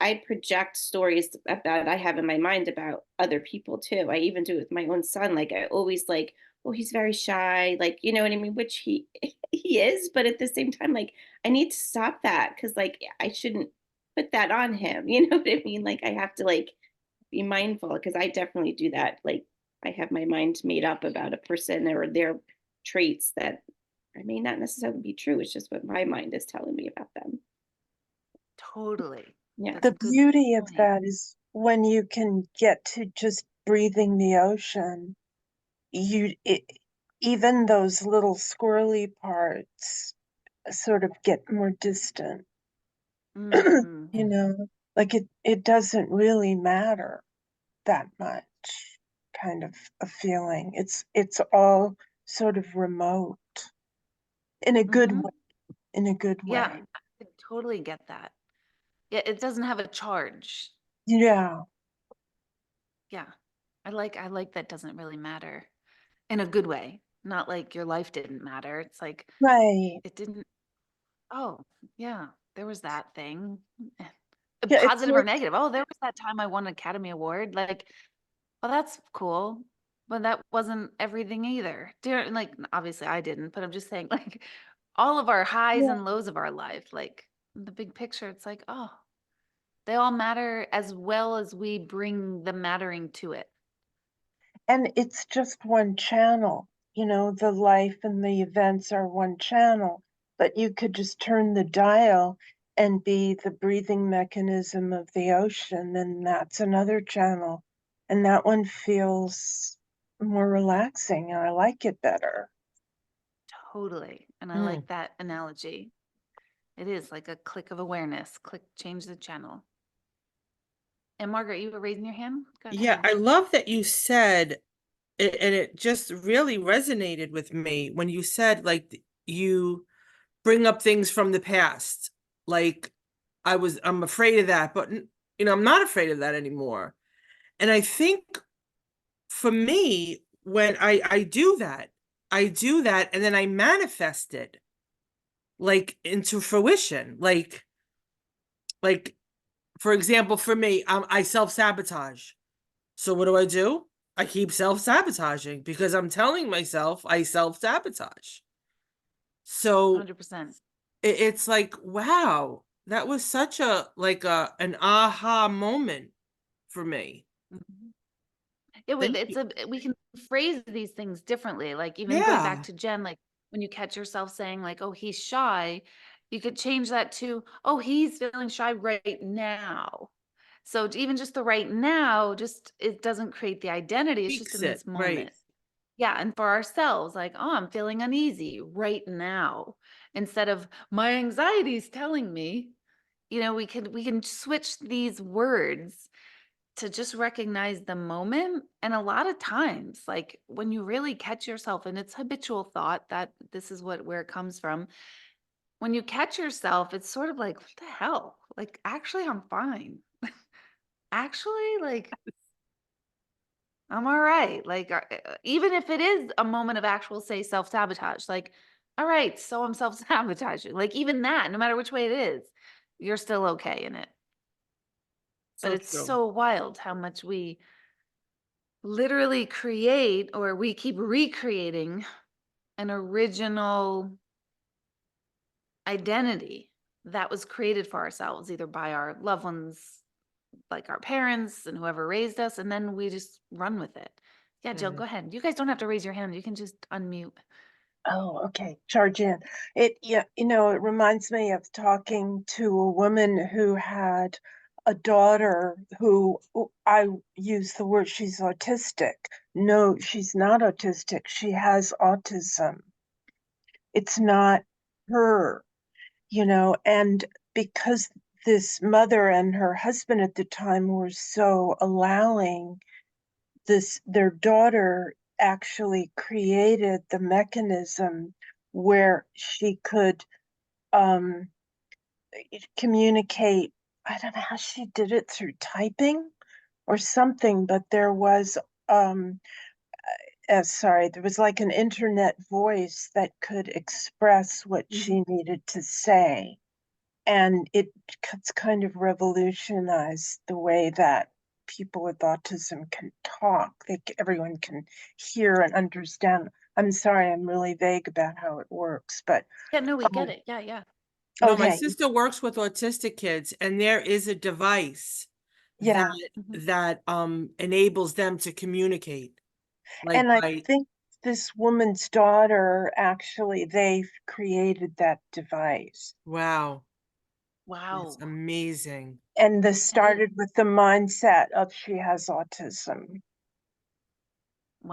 I project stories that I have in my mind about other people too. I even do it with my own son. Like I always like, oh, he's very shy. Like, you know what I mean? Which he he is, but at the same time, like I need to stop that because like I shouldn't put that on him. You know what I mean? Like I have to like be mindful because I definitely do that. Like I have my mind made up about a person or their traits that I may not necessarily be true. It's just what my mind is telling me about them. Totally. Yeah. That's a the good beauty of point. that is when you can get to just breathing the ocean, even those little squirrely parts sort of get more distant. Mm-hmm. Like it doesn't really matter that much, kind of a feeling. It's all sort of remote in a good Mm-hmm. way, in a good Yeah, way. I could totally get that. Yeah, it doesn't have a charge. Yeah, Yeah. I like that doesn't really matter in a good way. Not like your life didn't matter. It's like right. it didn't. Oh, yeah, there was that thing. Yeah, it's positive or like, negative. Oh, there was that time I won an Academy Award. Like, well, that's cool. But that wasn't everything either. Like, obviously I didn't, but I'm just saying, like, all of our highs yeah. and lows of our life, like the big picture, it's like, oh, they all matter as well as we bring the mattering to it. And it's just one channel, the life and the events are one channel, but you could just turn the dial and be the breathing mechanism of the ocean, and that's another channel. And that one feels more relaxing, and I like it better. Totally. And I Mm. like that analogy. It is like a click of awareness. Click, change the channel. And Margaret, you were raising your hand? Go Yeah, ahead. I love that you said it, and it just really resonated with me when you said like you bring up things from the past. Like I'm afraid of that, but I'm not afraid of that anymore. And I think for me, when I do that, and then I manifest it like into fruition. Like for example, for me, I self-sabotage. So what do? I keep self-sabotaging because I'm telling myself I self-sabotage. So 100%. it's like, wow, that was such a like an aha moment for me. Mhm. Thank It's you. we can phrase these things differently. Like even going back Yeah, to Jen, like when you catch yourself saying like, oh, he's shy, you could change that to, oh, he's feeling shy right now. So even just the right now, just it doesn't create the identity. It's just fix in this it. Right. moment. Yeah. And for ourselves, like, oh, I'm feeling uneasy right now. Instead of my anxiety is telling me, we can switch these words to just recognize the moment. And a lot of times, like when you really catch yourself, and it's habitual thought that this is where it comes from. When you catch yourself, it's sort of like, what the hell? Like, actually, I'm fine. Actually, like, I'm all right. Like, even if it is a moment of actual, say, self sabotage, like, all right, so I'm self sabotaging. Like, even that, no matter which way it is, you're still okay in it. But So it's true. so wild how much we literally create or we keep recreating an original identity that was created for ourselves, either by our loved ones, like our parents and whoever raised us, and then we just run with it. Yeah, Jill, Mhm. go ahead. You guys don't have to raise your hand. You can just unmute. Oh, okay. Charge in. It reminds me of talking to a woman who had a daughter who I use the word she's autistic. No, she's not autistic. She has autism. It's not her, and because this mother and her husband at the time were so allowing, their daughter actually created the mechanism where she could um, communicate. I don't know how she did it, through typing or something, but there was there was like an internet voice that could express what she needed to say, and it's kind of revolutionized the way that people with autism can talk. Everyone can hear and understand. I'm sorry, I'm really vague about how it works, but Yeah, no, we get um, it. Yeah, yeah. No, my okay, sister works with autistic kids, and there is a device that yeah. Mhm. enables them to communicate. Like And I by think this woman's daughter, actually, they've created that device. wow, it's Wow. amazing. And this That is. started with the mindset of she has autism.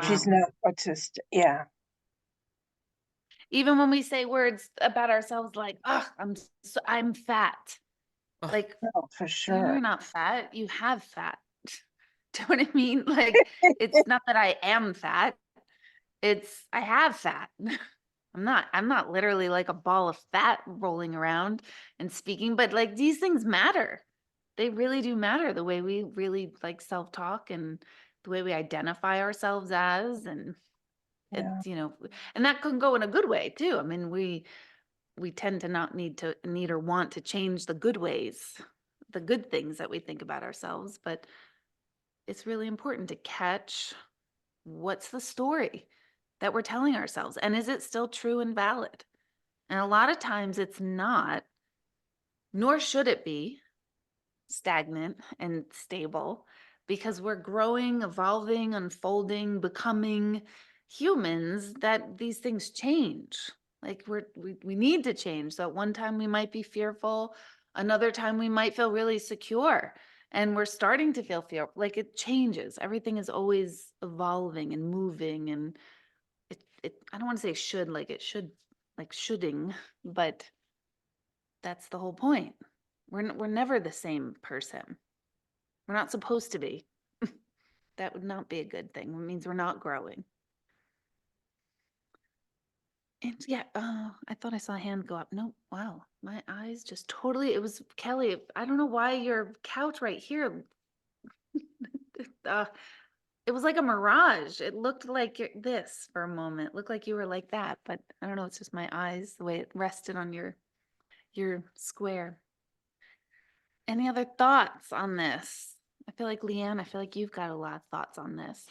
She's Wow. Wow. not autistic. Yeah. Even when we say words about ourselves like, oh, I'm fat. Ugh, Like, Oh, for sure. you're not fat. You have fat. Do you know what I mean? Like, it's not that I am fat. It's I have fat. I'm not literally like a ball of fat rolling around and speaking, but like these things matter. They really do matter, the way we really like self-talk and the way we identify ourselves as, and Yeah. and that can go in a good way too. I mean, we tend to not need or want to change the good ways the good things that we think about ourselves, but it's really important to catch what's the story that we're telling ourselves, and is it still true and valid? And a lot of times it's not, nor should it be stagnant and stable, because we're growing, evolving, unfolding, becoming humans, that these things change. Like we need to change. So at one time we might be fearful, another time we might feel really secure, and we're starting to feel fear. Like it changes. Everything is always evolving and moving, and it I don't want to say should, like it should, like shoulding, but that's the whole point. We're never the same person. We're not supposed to be. That would not be a good thing. It means we're not growing. And yeah, I thought I saw a hand go up. No, wow. My eyes just totally, it was Kelly. I don't know why your couch right here. uh, it was like a mirage. It looked like this for a moment. It looked like you were like that, but I don't know. It's just my eyes, the way it rested on your square. Any other thoughts on this? I feel like Leanne, I feel like you've got a lot of thoughts on this.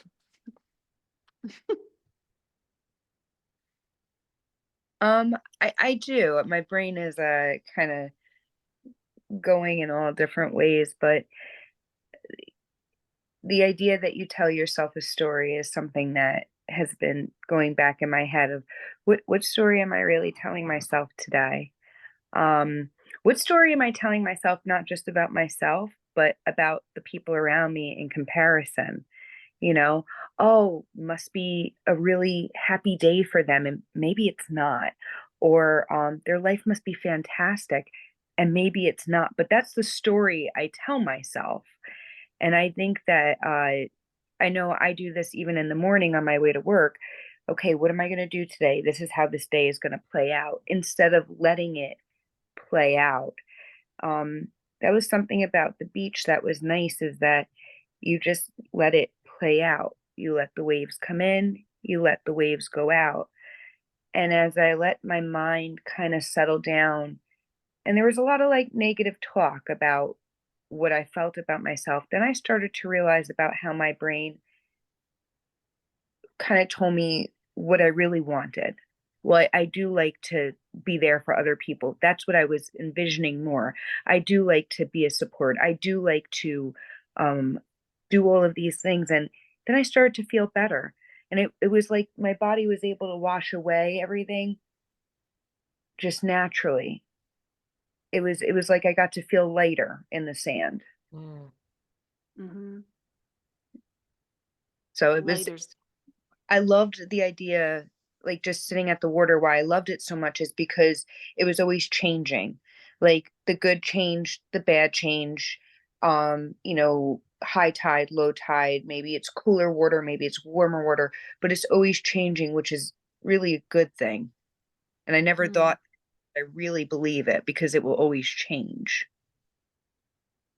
I do. My brain is kind of going in all different ways, but the idea that you tell yourself a story is something that has been going back in my head of what story am I really telling myself today? What story am I telling myself, not just about myself, but about the people around me in comparison? You know, oh, must be a really happy day for them, and maybe it's not. Or their life must be fantastic, and maybe it's not. But that's the story I tell myself. And I think that I know I do this even in the morning on my way to work. Okay, what am I going to do today? This is how this day is going to play out, instead of letting it play out. Um, that was something about the beach that was nice, is that you just let it play out. You let the waves come in, you let the waves go out. And as I let my mind kind of settle down, and there was a lot of like negative talk about what I felt about myself, then I started to realize about how my brain kind of told me what I really wanted. Well, I do like to be there for other people. That's what I was envisioning more. I do like to be a support. I do like to um, do all of these things. And then I started to feel better. And it was like my body was able to wash away everything just naturally. It was like I got to feel lighter in the sand. Mm. Mm-hmm. So it was, Lighter. I loved the idea, like just sitting at the water. Why I loved it so much is because it was always changing. Like the good change, the bad change, high tide, low tide, maybe it's cooler water, maybe it's warmer water, but it's always changing, which is really a good thing. And I never thought I really believe it, because it will always change.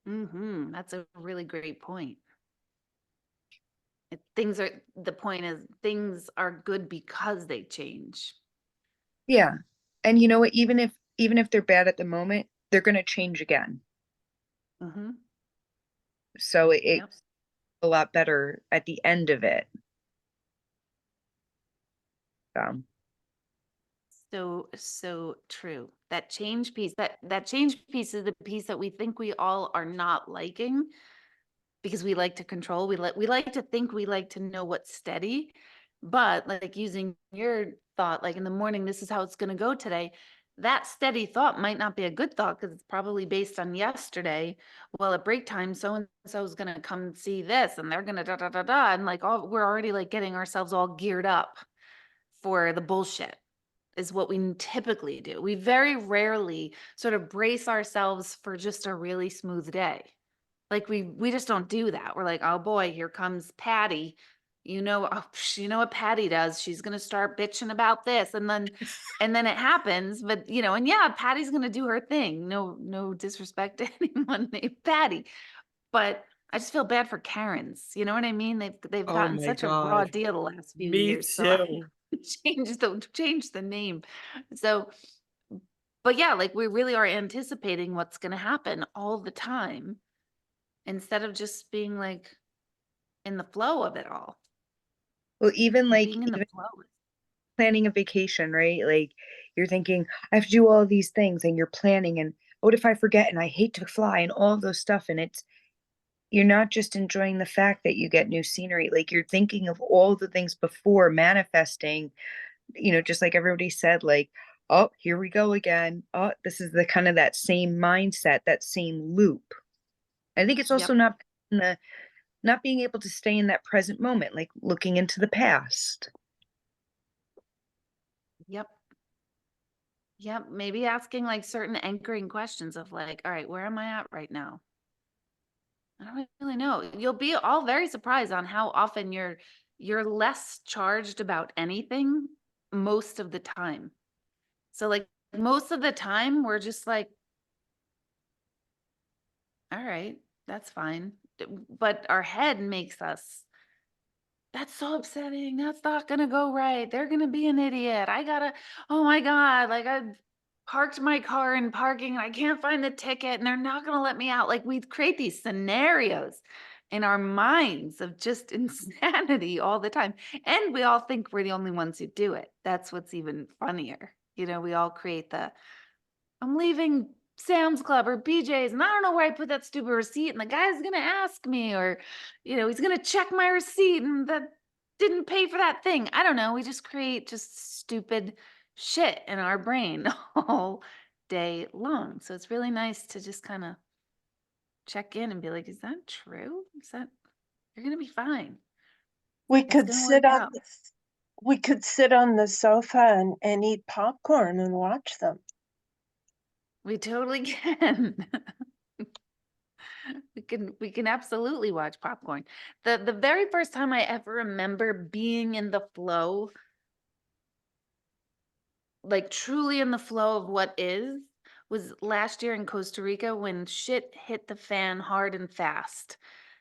Mm-hmm. That's a really great point. The point is things are good because they change. Yeah. And you know what, even if they're bad at the moment, they're going to change again. Mm-hmm. So it's Yep. a lot better at the end of it. So true. That change piece, that change piece is the piece that we think we all are not liking, because we like to control. We like to think, we like to know what's steady. But like using your thought, like in the morning, this is how it's going to go today. That steady thought might not be a good thought, because it's probably based on yesterday. Well, at break time, so and so is going to come see this, and they're going to da da da da, and like we're already like getting ourselves all geared up for the bullshit, is what we typically do. We very rarely sort of brace ourselves for just a really smooth day. Like we just don't do that. We're like, oh boy, here comes Patty. You know what Patty does. She's gonna start bitching about this, and then it happens. But and yeah, Patty's gonna do her thing. No disrespect to anyone named Patty, but I just feel bad for Karens. You know what I mean? They've Oh gotten my such a raw God. deal the last few Me years. So too. change the name. So, But yeah, like we really are anticipating what's going to happen all the time instead of just being like in the flow of it all. Well, even like Being in the even flow. planning a vacation, right? Like you're thinking, I have to do all these things, and you're planning, and what if I forget and I hate to fly and all those stuff. And you're not just enjoying the fact that you get new scenery, like you're thinking of all the things before manifesting, just like everybody said, like, oh, here we go again. Oh, this is the kind of that same mindset, that same loop. I think it's also Yep. not being able to stay in that present moment, like looking into the past. Yep. Yep. Maybe asking like certain anchoring questions of like, all right, where am I at right now? I don't really know. You'll be all very surprised on how often you're less charged about anything most of the time. So like most of the time we're just like, all right, that's fine. But our head makes us, that's so upsetting. That's not gonna go right. They're gonna be an idiot. Oh my God, like I parked my car in parking and I can't find the ticket and they're not gonna let me out. Like we create these scenarios in our minds of just insanity all the time. And we all think we're the only ones who do it. That's what's even funnier. We all create I'm leaving Sam's Club or BJ's and I don't know where I put that stupid receipt and the guy's gonna ask me, or he's gonna check my receipt and that didn't pay for that thing. I don't know. We just create just stupid shit in our brain all day long. So it's really nice to just kind of check in and be like, is that true? You're gonna be fine. We It's could gonna sit work on out. we could sit on the sofa and eat popcorn and watch them. We totally can. We can absolutely watch popcorn. The very first time I ever remember being in the flow, like truly in the flow of what is, was last year in Costa Rica when shit hit the fan hard and fast.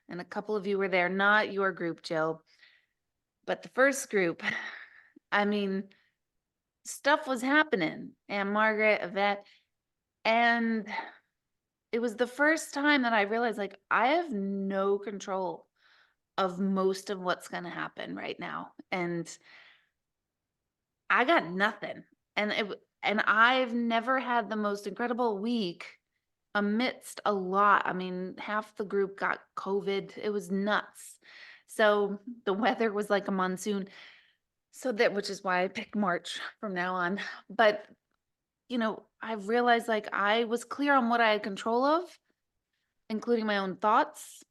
And a couple of you were there, not your group, Jill, but the first group. I mean, stuff was happening. And Margaret, Yvette, and it was the first time that I realized like I have no control of most of what's going to happen right now. And I got nothing. And I've never had the most incredible week amidst a lot. I mean, half the group got COVID. It was nuts. So the weather was like a monsoon. Which is why I picked March from now on. But, I realized like I was clear on what I had control of, including my own thoughts,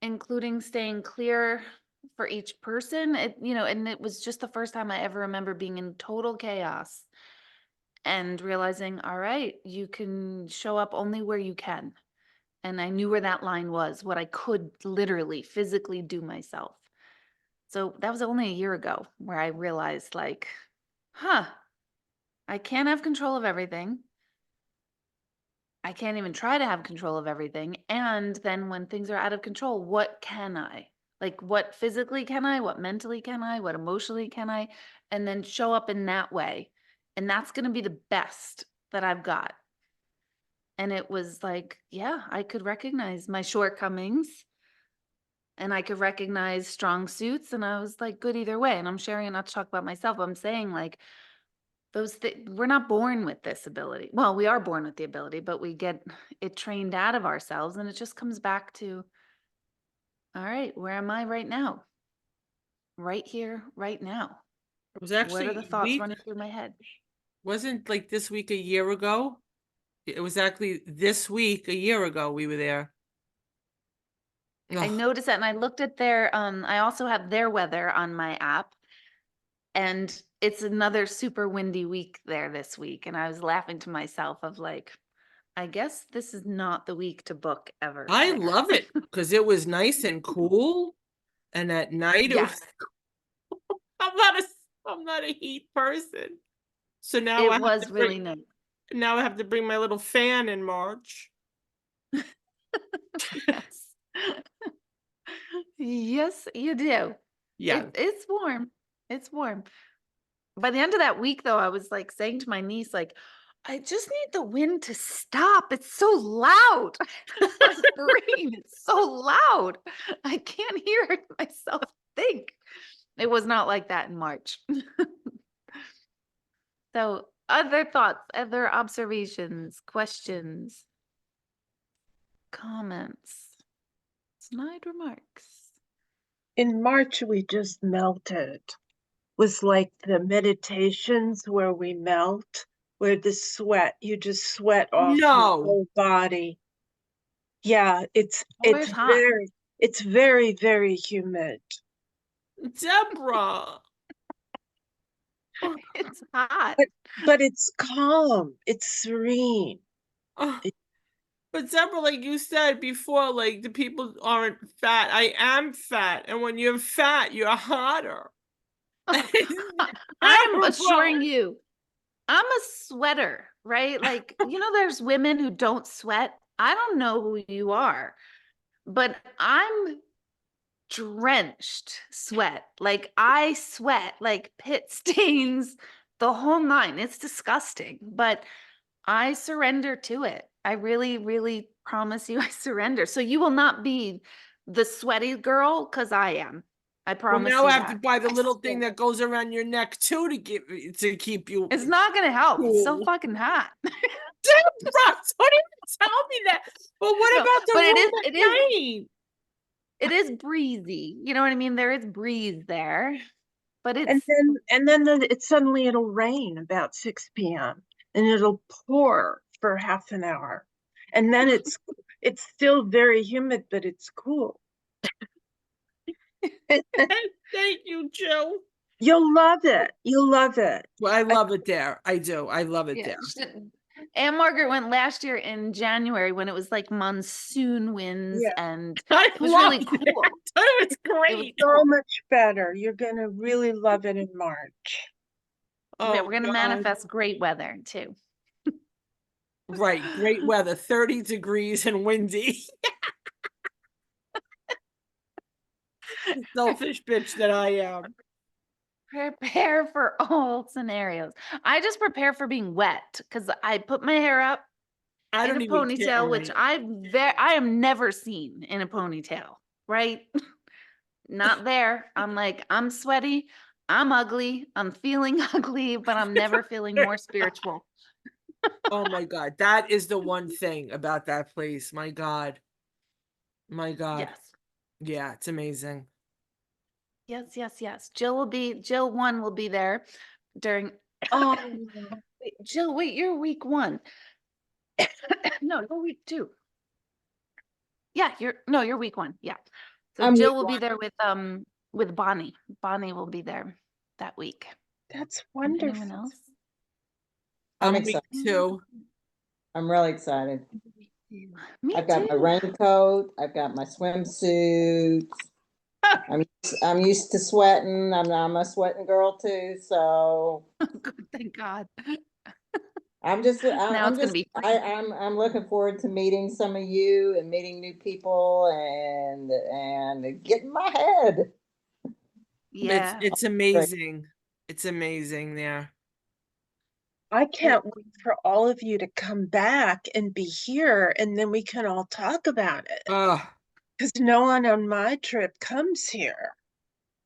including staying clear for each person. And it was just the first time I ever remember being in total chaos and realizing, all right, you can show up only where you can. And I knew where that line was, what I could literally physically do myself. So that was only a year ago where I realized like, I can't have control of everything. I can't even try to have control of everything. And then when things are out of control, what can I? Like, what physically can I? What mentally can I? What emotionally can I? And then show up in that way. And that's going to be the best that I've got. And it was like, yeah, I could recognize my shortcomings and I could recognize strong suits. And I was like, good either way. And I'm sharing it not to talk about myself. I'm saying, like, we're not born with this ability. Well, we are born with the ability, but we get it trained out of ourselves. And it just comes back to, all right, where am I right now? Right here, right now. It was What are actually the a thoughts week, running through my head? wasn't like this week a year ago? It was actually this week a year ago we were there. I Ugh. noticed that, and I looked at I also have their weather on my app, and it's another super windy week there this week. And I was laughing to myself of like, I guess this is not the week to book ever I there. love it because it was nice and cool, and at night it was. Yes, I'm not a heat person, so now it I have was to really bring nice. now I have to bring my little fan in March. Yes. Yes, you do. Yeah, It's warm. It's warm. By the end of that week, though, I was like saying to my niece, like, I just need the wind to stop. It's so loud. Rain, it's so loud. I can't hear myself think. It was not like that in March. So, other thoughts, other observations, questions, comments, snide remarks. In March, we just melted. Was like the meditations where we melt, where the sweat, you just sweat off your No, whole body. Yeah, Where's hot? it's very, very humid. Deborah. It's hot. But it's calm, it's serene. Oh, but Deborah, like you said before, like the people aren't fat. I am fat, and when you're fat, you're hotter. I'm assuring you, I'm a sweater, right? Like, there's women who don't sweat. I don't know who you are, but I'm drenched sweat. Like, I sweat like pit stains, the whole nine. It's disgusting, but I surrender to it. I really, really promise you I surrender. So you will not be the sweaty girl because I am. I Well, promise now you I have to that. buy the I little thing swear. that goes around your neck too to keep you It's not gonna help. It's so cool. fucking hot. Deborah, don't even tell me that. But what No, about the but room at night? it is breezy. You know what I mean? There is breeze there, but And it's then it suddenly it'll rain about 6 p.m. and it'll pour for half an hour. And then it's still very humid, but it's cool. Thank you, Jill. You'll love it. You'll love it. Well, I love it there. I do. I love it yeah. there. Aunt Margaret went last year in January when it was like monsoon winds Yeah. and I it was really loved cool. it. It was It was great. So much better. You're gonna really love it in March. Yeah, Oh, we're gonna God. manifest great weather too. Right. Great weather. 30 degrees and windy. Selfish bitch that I am. Prepare for all scenarios. I just prepare for being wet because I put my hair up I in don't a even care. ponytail, which I am never seen in a ponytail, right? Not there. I'm like, I'm sweaty, I'm ugly, I'm feeling ugly, but I'm never feeling more spiritual. Oh my God. That is the one thing about that place. My God. My God. Yes. Yeah, it's amazing. Yes. Jill 1 will be there during Oh, Wait, Jill, wait, you're week 1. No, you're week 2. Yeah, you're week 1. Yeah. So I'm Jill week will be one. there with Bonnie. Bonnie will be there that week. that's And anyone wonderful. else? I'm I'm week excited. 2. I'm really excited. Me I've got my too. raincoat. I've got my swimsuit. I'm used to sweating. I'm a sweating girl too. So Good, thank God. I'm just Now it's gonna be free. I'm looking forward to meeting some of you and meeting new people and getting my head. Yeah. It's amazing. It's amazing there. I can't wait for all of you to come back and be here, and then we can all talk about it. Because no one on my trip comes here,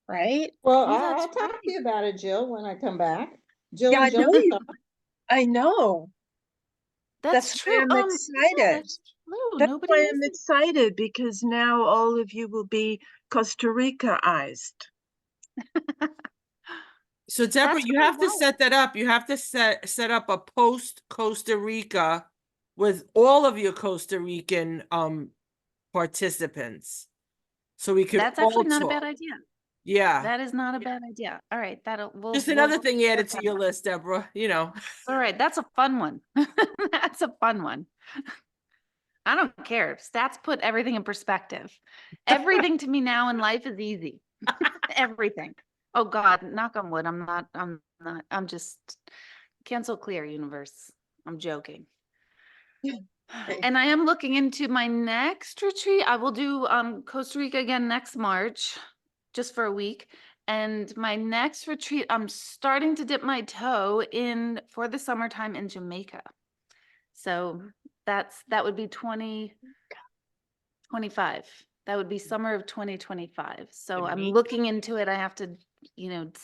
right? Well, Oh, that's I'll talk right. to you about it, Jill, when I come back. Jill Yeah, and I Jill know can you. talk. I know. That's That's why true. I'm Yeah, excited. that's true. That's Nobody why is. I'm excited because now all of you will be Costa Rica-ized. So Deborah, That's you really have to nice. set that up. You have to set up a post Costa Rica with all of your Costa Rican participants. So we could That's all actually not a bad talk. idea. Yeah. That is not a bad idea. All right, Just we'll another thing added work to on your that. list, Deborah. You know. All right, that's a fun one. That's a fun one. I don't care. Stats put everything in perspective. Everything to me now in life is easy. Everything. Oh God, knock on wood. I'm just cancel clear universe. I'm joking. And I am looking into my next retreat. I will do Costa Rica again next March, just for a week. And my next retreat, I'm starting to dip my toe in for the summertime in Jamaica. So that would be 2025. That would be summer of 2025. So I'm Jamaica? looking into it. I have to,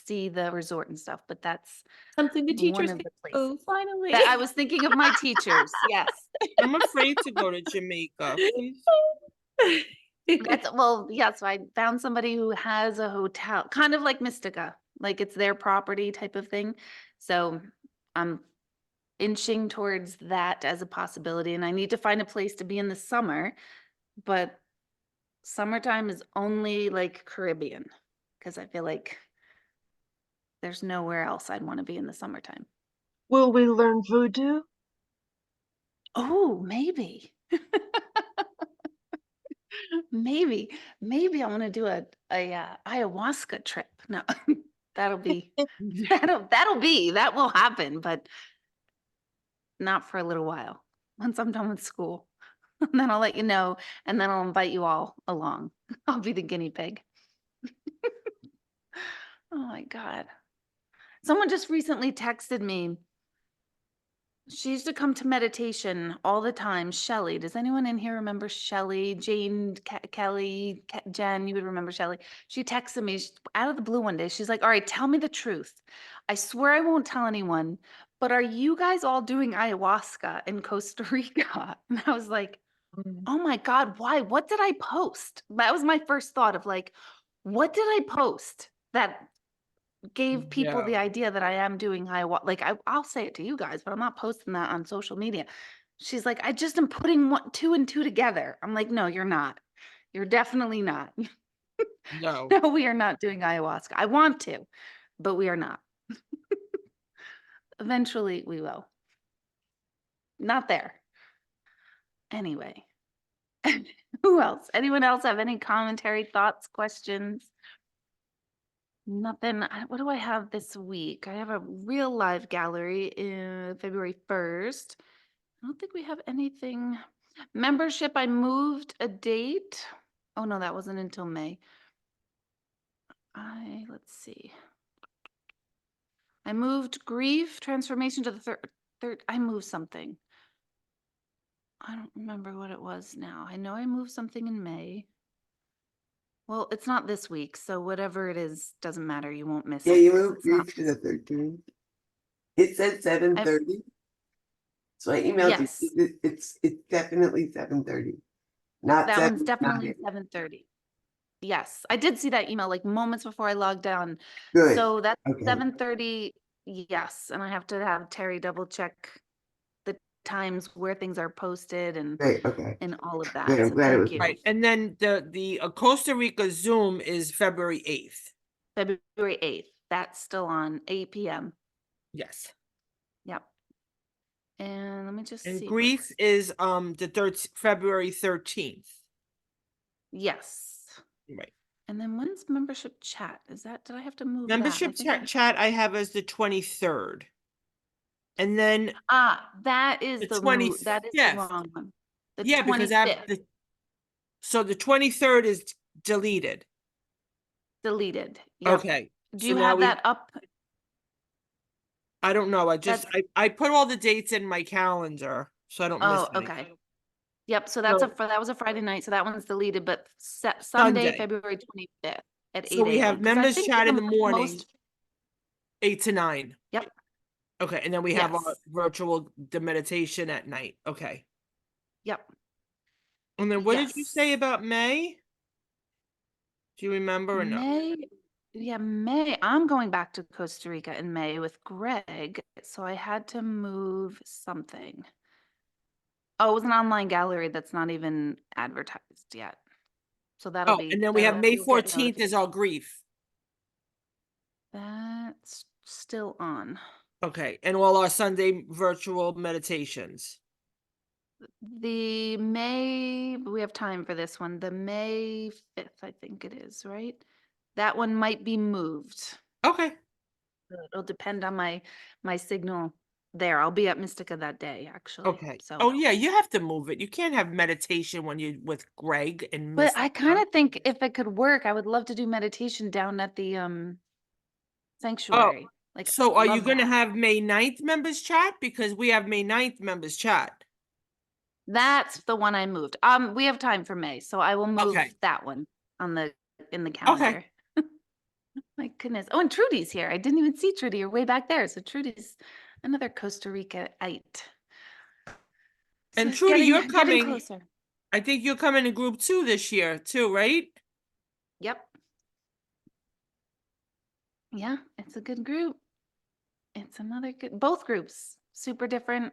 see the resort and stuff, but that's Something the one teachers of can the oh, places. finally. That I was thinking of my teachers. Yes. I'm afraid to go to Jamaica. Please. So I found somebody who has a hotel, kind of like Mystica, like it's their property type of thing. So I'm inching towards that as a possibility, and I need to find a place to be in the summer, but summertime is only like Caribbean because I feel like there's nowhere else I'd want to be in the summertime. Will we learn voodoo? Oh, maybe. Maybe I want to do a ayahuasca trip. No, that'll be that will happen, but not for a little while. Once I'm done with school, and then I'll let you know, and then I'll invite you all along. I'll be the guinea pig. Oh my God. Someone just recently texted me. She used to come to meditation all the time. Shelly. Does anyone in here remember Shelly? Jane, Kelly, Jen, you would remember Shelly. She texted me out of the blue one day. She's like, all right, tell me the truth. I swear I won't tell anyone, but are you guys all doing ayahuasca in Costa Rica? And I was like, oh my God, why? What did I post? That was my first thought of like, what did I post that gave people the Yeah. idea that I am doing ayahuasca? Like I'll say it to you guys, but I'm not posting that on social media. She's like, I just am putting two and two together. I'm like, no, you're not. You're definitely not. No. No, we are not doing ayahuasca. I want to, but we are not. Eventually we will. Not there. Anyway. Who else? Anyone else have any commentary, thoughts, questions? Nothing. What do I have this week? I have a real live gallery in February 1st. I don't think we have anything. Membership, I moved a date. Oh no, that wasn't until May. Let's see. I moved grief transformation to the third. I moved something. I don't remember what it was now. I know I moved something in May. Well, it's not this week, so whatever it is doesn't matter. You won't miss Yeah, it. you moved It's not. grief to the 13th. It said 7:30. So I emailed Yes. you. It's definitely 7:30. Not That one's 7. definitely 7:30. Yes, I did see that email like moments before I logged on. Good. So that's Okay. 7:30. Yes, and I have to have Terry double check the times where things are posted and Great. Okay. all of that. Good. I'm So glad it thank was you. Right. And then the Costa Rica Zoom is February 8th. February 8th. That's still on 8 p.m. Yes. Yep. And let me just And see. grief is February 13th. Yes. Right. And then when's membership chat? Did I have to move Membership that? chat I have as the 23rd. And then that is the that is the 25th. wrong one. The Yeah, 25th. because so the 23rd is deleted. Deleted. Yep. Okay. Do So you now have that up? I don't know. I That's- put all the dates in my calendar so I don't miss Oh, anything. okay. Yep. So that was a Friday night. So that one's deleted, but Sunday, Sunday. February 25th at 8 So we have a.m. 'Cause I members think chat in the most- morning, 8 to 9. Yep. Okay, and then we have our Yes. virtual meditation at night. Okay. Yep. And then what did you Yes. say about May? Do you remember or no? May. I'm going back to Costa Rica in May with Greg. So I had to move something. Oh, it was an online gallery that's not even advertised yet. So that'll be. And then we have May you'll get 14th is our grief. That's still on. Okay, and all our Sunday virtual meditations. The May, we have time for this one. The May 5th, I think it is, right? That one might be moved. Okay. It'll depend on my signal there. I'll be at Mystica that day, actually. Okay. So, Oh yeah, you have to move it. You can't have meditation when you're with Greg and but Miss. I kind of think if it could work, I would love to do meditation down at the sanctuary. Like, So I are you love gonna that. have May 9th members chat? Because we have May 9th members chat. That's the one I moved. We have time for May, so I will move Okay. that one on the in the Okay. calendar. My goodness. Oh, and Trudy's here. I didn't even see Trudy. You're way back there. So Trudy's another Costa Rica-ite. So And it's Trudy, you're getting coming. closer. I think you're coming in group 2 this year too, right? Yep. Yeah, it's a good group. It's another good, both groups, super different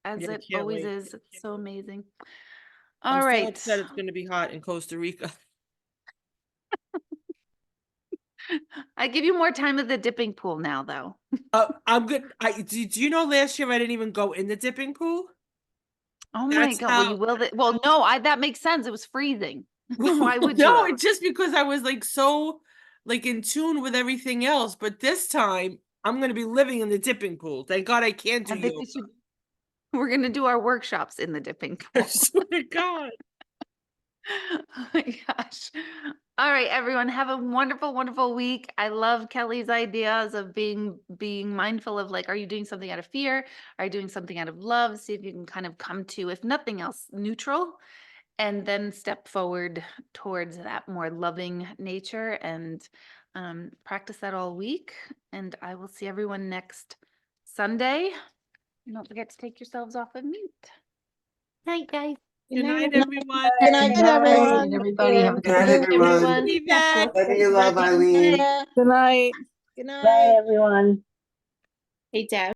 as Yeah, I it can't always wait. is. It's so amazing. I'm All so right. upset it's gonna be hot in Costa Rica. I give you more time at the dipping pool now, though. I'm good. Do you know last year I didn't even go in the dipping pool? Oh my That's God. Well, you will. Well, no, that makes sense. It was freezing. Why would you? No, have? it's just because I was like so like in tune with everything else. But this time I'm gonna be living in the dipping pool. Thank God I can't do I think yoga. we should. We're gonna do our workshops in the dipping I pool. swear to God. Oh my gosh. All right, everyone, have a wonderful, wonderful week. I love Kelly's ideas of being mindful of like, are you doing something out of fear? Are you doing something out of love? See if you can kind of come to, if nothing else, neutral, and then step forward towards that more loving nature and practice that all week. And I will see everyone next Sunday. And don't forget to take yourselves off of mute. Night, guys. Good night, everyone. Good night, Good night, guys. everyone. Everybody have a Good night, everyone. Yvette. Love you, love Eileen. Good Good night. night. Bye, everyone. Hey, Deb.